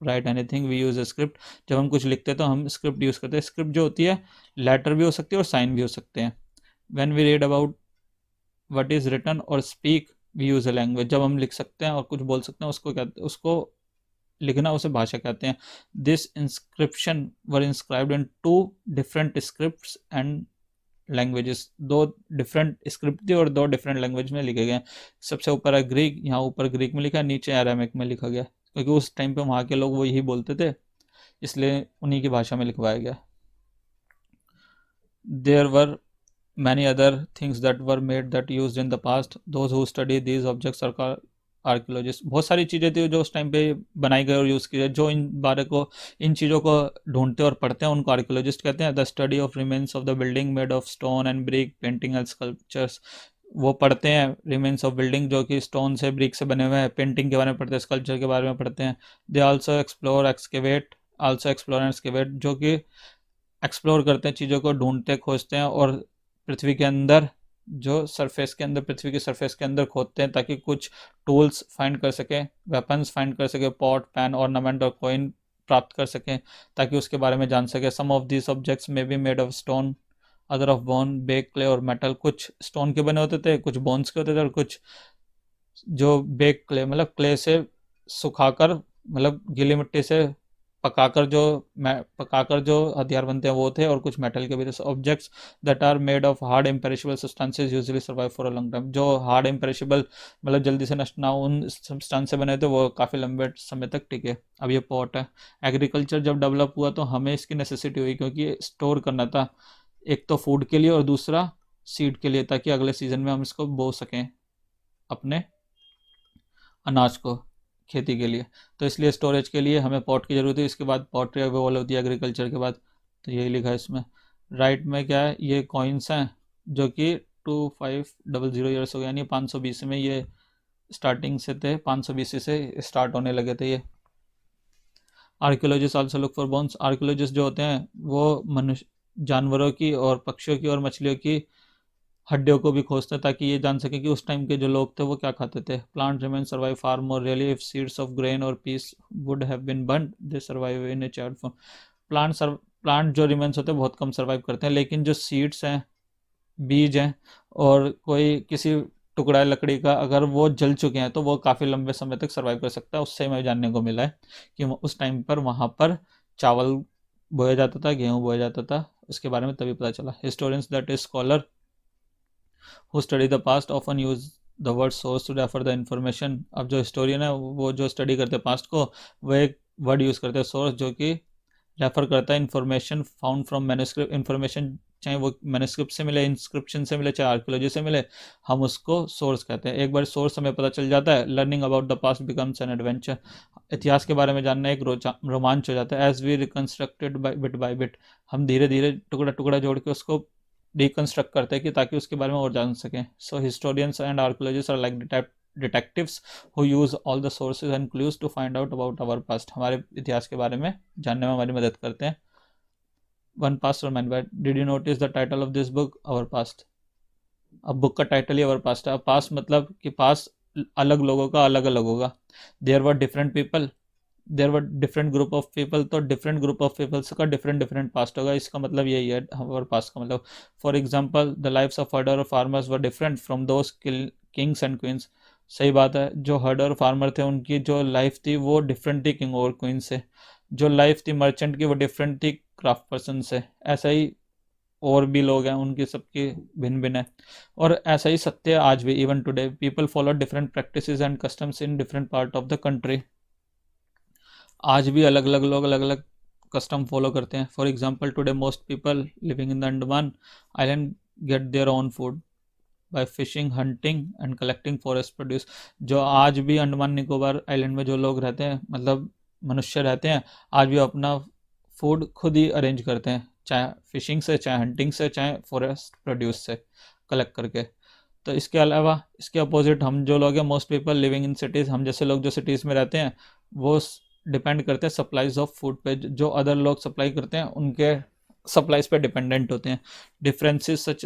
write anything we use a script, जब हम कुछ लिखते हैं तो हम स्क्रिप्ट यूज़ करते हैं। स्क्रिप्ट जो होती है लेटर भी हो सकती है और साइन भी हो सकते हैं। When we read about what is written और speak we use a language, जब हम लिख सकते हैं और कुछ बोल सकते हैं उसको कहते, उसको लिखना उसे भाषा कहते हैं। This inscription were inscribed in 2 different scripts and languages, 2 different script थी और 2 डिफरेंट लैंग्वेज में लिखे गए। सबसे ऊपर है ग्रीक, यहाँ ऊपर ग्रीक में लिखा है, नीचे अरामिक में लिखा गया, क्योंकि उस टाइम पे वहाँ के लोग वो यही बोलते थे, इसलिए उन्हीं की भाषा में लिखवाया गया। There were many other things that were made that used in the past. Those who study these objects are called archaeologists. बहुत सारी चीज़ें थी जो उस टाइम पे बनाई गई और यूज़ की गई, जो इन चीज़ों को ढूंढते और पढ़ते हैं उनको आर्कियोलॉजिस्ट कहते हैं। The study of remains of the building made of stone and brick, painting and sculptures, वो पढ़ते हैं रिमेन्स ऑफ बिल्डिंग जो कि स्टोन से, ब्रिक से बने हुए हैं। पेंटिंग के बारे में पढ़ते हैं, स्कल्पचर के बारे में पढ़ते हैं। They also explore and excavate, जो कि एक्सप्लोर करते हैं, चीज़ों को ढूंढते खोजते हैं और पृथ्वी के अंदर, जो सरफेस के अंदर, पृथ्वी के सरफेस के अंदर खोदते हैं ताकि कुछ टूल्स फाइंड कर सके, वेपन्स फाइंड कर सके, पॉट, पैन, ऑर्नामेंट और कॉइन प्राप्त कर सकें ताकि उसके बारे में जान सके। Some of these objects may be made of stone, other of bone, bake, clay और मेटल। कुछ स्टोन के बने होते थे, कुछ बोन्स के होते थे, और कुछ जो बेक क्ले, मतलब क्ले से सुखाकर, मतलब गीली मिट्टी से पकाकर जो हथियार बनते हैं वो थे, और कुछ मेटल के भी थे। Objects that are made of hard imperishable substances usually survive for a long time. जो हार्ड इम्पेरिशबल मतलब जल्दी से नष्ट ना हो उन सब्सटेंस से बने थे वो काफ़ी लंबे समय तक टिके। अब ये पॉट है। एग्रीकल्चर जब डेवलप हुआ तो हमें इसकी नेसेसिटी हुई, क्योंकि स्टोर करना था, एक तो फूड के लिए और दूसरा सीड के लिए, ताकि अगले सीजन में हम इसको बो सकें अपने अनाज को खेती के लिए। तो इसलिए स्टोरेज के लिए हमें पॉट की ज़रूरत है। इसके बाद पॉटरी अवेलेबल होती है एग्रीकल्चर के बाद। तो यही लिखा है इसमें। राइट में क्या है, ये कॉइन्स हैं जो कि 2500 ईयर्स हो गए, यानी 520 में ये स्टार्टिंग से थे, 520 से स्टार्ट होने लगे थे ये। Archaeologist also look for bones. Archaeologist जो होते हैं वो मनुष्य, जानवरों की और पक्षियों की और मछलियों की हड्डियों को भी खोजते हैं, ताकि ये जान सके कि उस टाइम के जो लोग थे वो क्या खाते थे। Plant remain survive far more really if seeds of grain और peas would have been burned they survive in a charred form. Plant जो रिमेन्स होते हैं बहुत कम सर्वाइव करते हैं, लेकिन जो सीड्स हैं, बीज हैं, और कोई किसी टुकड़ा है लकड़ी का, अगर वो जल चुके हैं तो वो काफ़ी लंबे समय तक सर्वाइव कर सकता है। उससे हमें जानने को मिला है कि उस टाइम पर वहाँ पर चावल बोया जाता था, गेहूँ बोया जाता था। उसके बारे में तभी पता चला। Historians that is scholar who study the past often use the word source to refer the information। अब जो हिस्टोरियन है वो जो स्टडी करते हैं पास्ट को, वो एक वर्ड यूज़ करते हैं सोर्स, जो कि रेफर करता है information found from manuscript. Information चाहे वो मैन्युस्क्रिप्ट से मिले, इंस्क्रिप्शन से मिले, चाहे आर्कियोलॉजी से मिले, हम उसको सोर्स कहते हैं। एक बार सोर्स हमें पता चल जाता है, learning about the past becomes an adventure. इतिहास के बारे में जानना एक रोमांच हो जाता है। As we reconstructed by bit, हम धीरे धीरे टुकड़ा टुकड़ा जोड़ के उसको डिकंस्ट्रक्ट करते हैं कि ताकि उसके बारे में और जान सकें। So historians and archaeologist are like detectives who use all the sources and clues to find out about our past. हमारे इतिहास के बारे में जानने में हमारी मदद करते हैं। One past remember. Did you notice the title of this book our past. अब बुक का टाइटल ही आवर पास्ट है। पास्ट मतलब कि पास्ट अलग लोगों का अलग अलग होगा। There were different people, there were different group of people, तो डिफरेंट ग्रुप ऑफ पीपल्स का डिफरेंट डिफरेंट पास्ट होगा। इसका मतलब यही है हमारे पास्ट का मतलब। For example the lifes of herder और farmers were different from those Kings and queen's. सही बात है, जो हर्डर और फार्मर थे उनकी जो लाइफ थी वो डिफरेंट थी किंग और क्वीन से। जो लाइफ थी मर्चेंट की वो डिफरेंट थी क्राफ्ट पर्सन से। ऐसा ही और भी लोग हैं, उनकी सबकी भिन्न भिन्न है। और ऐसा ही सत्य है आज भी। Even today people follow different practices and customs in different part of the country. आज भी अलग अलग लोग अलग अलग कस्टम फॉलो करते हैं। For example today most people living in the Andaman island get their own food by fishing, hunting and collecting forest produce. जो आज भी अंडमान निकोबार आइलैंड में जो लोग रहते हैं, मतलब मनुष्य रहते हैं, आज भी अपना फूड खुद ही अरेंज करते हैं, चाहे फिशिंग से, चाहे हंटिंग से, चाहे फॉरेस्ट प्रोड्यूस से कलेक्ट करके। तो इसके अलावा इसके अपोजिट हम जो लोग हैं, most people living in cities, हम जैसे लोग जो सिटीज़ में रहते हैं वो डिपेंड करते हैं सप्लाईज ऑफ फूड पे। जो अदर लोग सप्लाई करते हैं उनके सप्लाईज पे डिपेंडेंट होते हैं। Differences such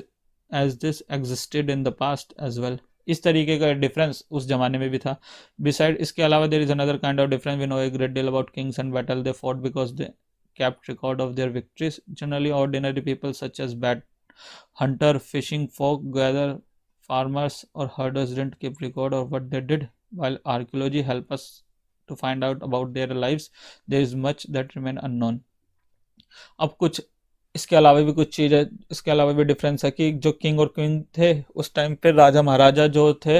as this existed in the past as well. इस तरीके का डिफरेंस उस जमाने में भी था। बिसाइड इसके अलावा there is another kind of difference. We know a great deal about kings and battle they fought because they kept record of their victories. Generally ordinary people such as hunter, fishing folk, gather, farmers or herders didn't keep record of what they did. While archaeology help us to find out about their lives, there is much that remain unknown. अब कुछ इसके अलावा भी कुछ चीज़ है, इसके अलावा भी डिफरेंस है कि जो किंग और क्वीन थे उस टाइम पे, राजा महाराजा जो थे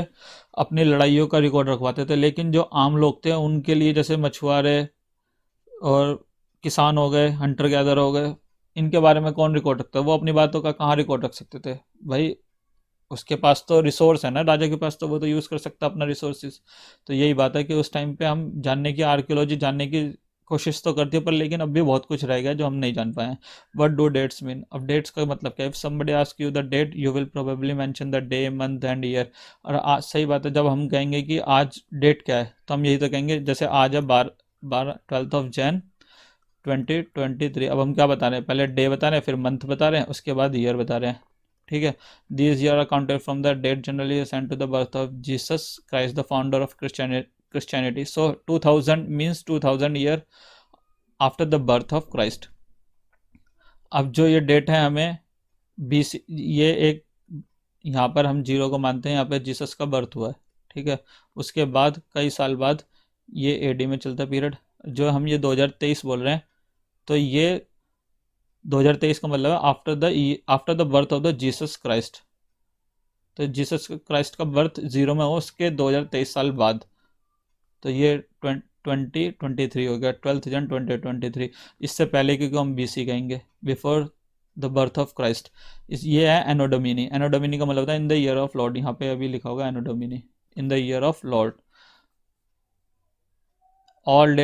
अपनी लड़ाइयों का रिकॉर्ड रखवाते थे, लेकिन जो आम लोग थे उनके लिए, जैसे मछुआरे और किसान हो गए, हंटर गैदर हो गए, इनके बारे में कौन रिकॉर्ड रखता है। वो अपनी बातों का कहाँ रिकॉर्ड रख सकते थे भाई, उसके पास तो रिसोर्स है ना राजा के पास, तो वो तो यूज़ कर सकता अपना रिसोर्सेज। तो यही बात है कि उस टाइम पे हम जानने की, आर्कियोलॉजी जानने की कोशिश तो करती है, पर लेकिन अब भी बहुत कुछ रह गया जो हम नहीं जान पाए हैं। What do dates mean. अब डेट्स का मतलब क्या है। If somebody ask you the date you will probably mention the day, month and year. और आज सही बात है, जब हम कहेंगे कि आज डेट क्या है तो हम यही तो कहेंगे, जैसे आज है 12 ऑफ जैन 2023। अब हम क्या बता रहे हैं, पहले डे बता रहे हैं, फिर मंथ बता रहे हैं, उसके बाद ईयर बता रहे हैं। ठीक है। This year are counted from the date generally assigned to the birth of Jesus Christ the founder of Christianity. So 2000 means 2000 year after the birth of Christ. अब जो ये डेट है हमें 20, ये एक यहाँ पर हम 0 को मानते हैं, यहाँ पे जीसस का बर्थ हुआ है। ठीक है। उसके बाद कई साल बाद ये एडी में चलता पीरियड, जो हम ये 2023 बोल रहे हैं, तो ये 2023 का मतलब है after the birth of the Jesus Christ. तो जीसस क्राइस्ट का बर्थ 0 में हो उसके 2023 साल बाद, तो ये 2023 हो गया, 12th Jan 2023। इससे पहले क्योंकि हम BC कहेंगे, before the birth of Christ. ये है एनो डोमिनी। एनो डोमिनी का मतलब होता है in the year of lord, यहाँ पे अभी लिखा होगा anno domini, in the year of lord. All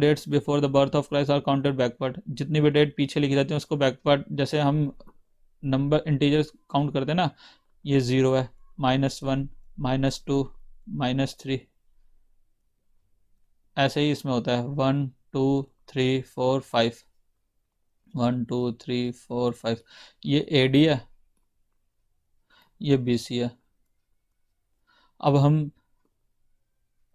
dates before the birth of Christ are counted backward. जितनी भी डेट पीछे लिखी जाती है उसको बैकवर्ड, जैसे हम नंबर इंटीजर्स काउंट करते हैं ना, ये 0 है, -1, -2, -3, ऐसे ही इसमें होता है 1 2 3 4 5, 1 2 3 4 5। ये AD है, ये BC है। अब हम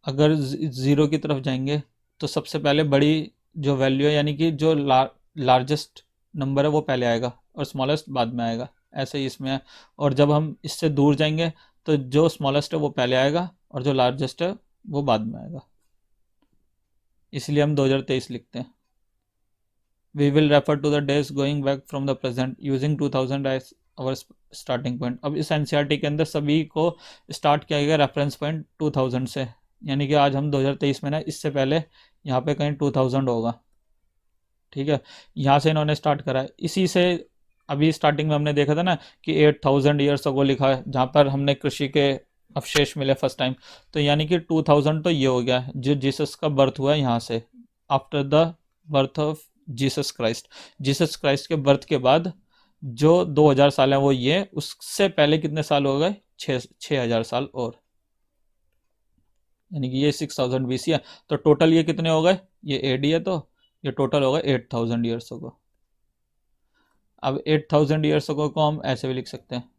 अगर 0 की तरफ जाएंगे तो सबसे पहले बड़ी जो वैल्यू है, यानी कि जो लार्जेस्ट नंबर है वो पहले आएगा और स्मॉलेस्ट बाद में आएगा, ऐसे ही इसमें है। और जब हम इससे दूर जाएंगे तो जो स्मॉलेस्ट है वो पहले आएगा और जो लार्जेस्ट है वो बाद में आएगा, इसलिए हम 2023 लिखते हैं। We will refer to the days going back from the present using 2000 as our starting point। अब इस NCERT के अंदर सभी को स्टार्ट किया गया रेफरेंस पॉइंट 2000 से, यानी कि आज हम 2023 में ना, इससे पहले यहाँ पे कहीं 2000 होगा, ठीक है। यहाँ से इन्होंने स्टार्ट करा है, इसी से अभी स्टार्टिंग में हमने देखा था ना कि 8000 ईयर्स अगो लिखा है, जहाँ पर हमने कृषि के अवशेष मिले फर्स्ट टाइम। तो यानी कि 2000 तो ये हो गया जो जीसस का बर्थ हुआ है यहाँ से, after the birth of Jesus Christ के बर्थ के बाद जो 2000 साल है वो ये, उससे पहले कितने साल हो गए, 6000 साल और, यानी कि ये 6000 BC है। तो टोटल ये कितने हो गए, ये AD है तो ये टोटल हो गए 8000 ईयर्स को। अब 8000 ईयर्स को हम ऐसे भी लिख सकते हैं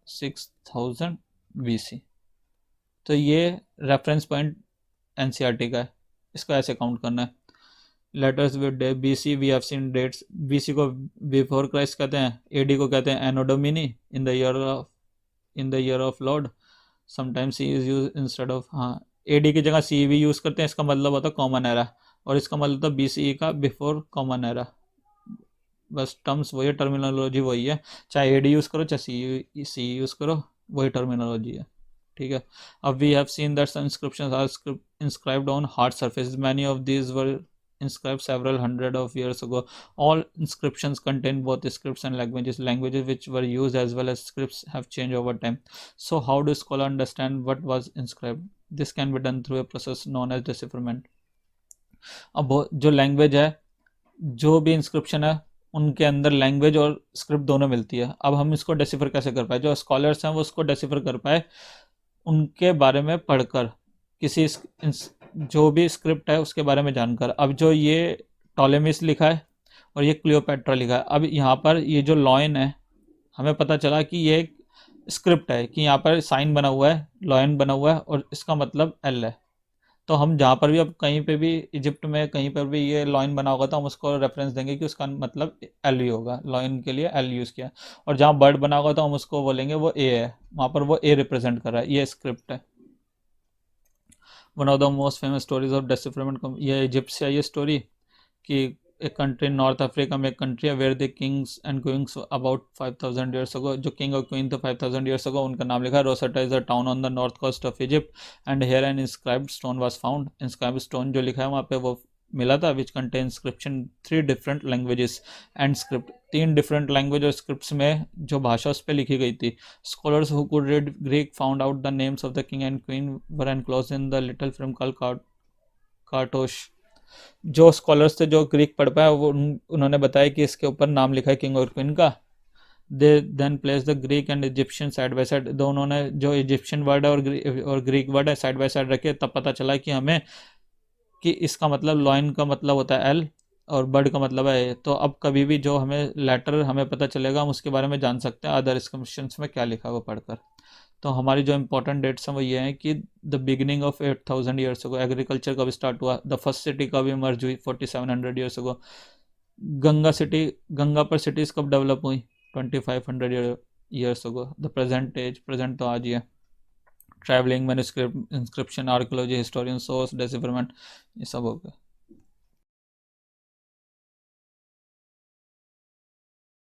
6000 BC। तो ये रेफरेंस पॉइंट NCERT का है, इसको ऐसे काउंट करना है। Letters with the BC we have seen dates. BC को बिफोर क्राइस्ट कहते हैं, AD को कहते हैं anno domini, in the year of lord. Sometimes C is use instead of, हाँ AD की जगह C भी यूज करते हैं, इसका मतलब होता है कॉमन एरा, और इसका मतलब होता है BCE का बिफोर कॉमन एरा। बस टर्म्स वही है, टर्मिनोलॉजी वही है, चाहे AD यूज करो चाहे C यूज करो, वही टर्मिनोलॉजी है, ठीक है। अब we have seen that some inscriptions are inscribed on hard surfaces. Many of these were inscribed several hundred of years ago. All inscriptions contain both scripts and languages. Languages which were used as well as scripts have changed over time. So how do scholars understand what was inscribed? This can be done through a process known as decipherment. अब जो लैंग्वेज है, जो भी इंस्क्रिप्शन है, उनके अंदर लैंग्वेज और स्क्रिप्ट दोनों मिलती है। अब हम इसको डेसिफर कैसे कर पाए, जो स्कॉलर्स हैं वो उसको डेसिफर कर पाए उनके बारे में पढ़कर, किसी जो भी स्क्रिप्ट है उसके बारे में जानकर। अब जो ये टॉलेमिस लिखा है और ये क्लियोपेट्रा लिखा है, अब यहाँ पर ये जो लॉयन है, हमें पता चला कि ये एक स्क्रिप्ट है, कि यहाँ पर साइन बना हुआ है, लॉयन बना हुआ है और इसका मतलब L है। तो हम जहाँ पर भी, अब कहीं पे भी इजिप्ट में कहीं पर भी ये लॉयन बना होगा तो हम उसको रेफरेंस देंगे कि उसका मतलब L ही होगा, लॉयन के लिए L यूज़ किया। और जहाँ बर्ड बना होगा तो हम उसको बोलेंगे वो A है, वहाँ पर वो A रिप्रेजेंट कर रहा है, ये स्क्रिप्ट है। One of the most famous stories of decipherment, ये इजिप्ट से है ये स्टोरी, कि एक कंट्री नॉर्थ अफ्रीका में एक कंट्री है where the kings and queens about 5000 years ago. जो किंग और क्वीन थे 5000 ईयर्स अगो, उनका नाम लिखा है। Rosetta is a town on the north coast of Egypt and here an inscribed stone was found. Inscribed stone जो लिखा है वहाँ पे वो मिला था, which contain inscription 3 different languages and script. 3 different language और स्क्रिप्ट्स में जो भाषा उस पर लिखी गई थी। Scholars who could read Greek found out the names of the king and queen were enclosed in the little film called cartouche. जो स्कॉलर्स थे जो ग्रीक पढ़ पाए वो उन्होंने बताया कि इसके ऊपर नाम लिखा है किंग और क्वीन का। They then place the Greek and Egyptian side by side. दो उन्होंने जो इजिप्शियन वर्ड है और ग्रीक वर्ड है साइड बाय साइड रखे, तब पता चला कि हमें कि इसका मतलब लॉइन का मतलब होता है L और बर्ड का मतलब है। तो अब कभी भी जो हमें लेटर हमें पता चलेगा हम उसके बारे में जान सकते हैं अदर इंस्क्रिप्शंस में क्या लिखा है वो पढ़कर। तो हमारी जो इंपॉर्टेंट डेट्स हैं वो ये हैं कि the beginning of 8000 years ago, agriculture कब स्टार्ट हुआ, द फर्स्ट सिटी कब इमर्ज हुई 4700 ईयर्स अगो, गंगा पर सिटीज़ कब डेवलप हुई 2500 years ago, the present age, present तो आज ही है travelling, manuscript, inscription, archaeology, historian, source, decipherment, ये सब हो गया।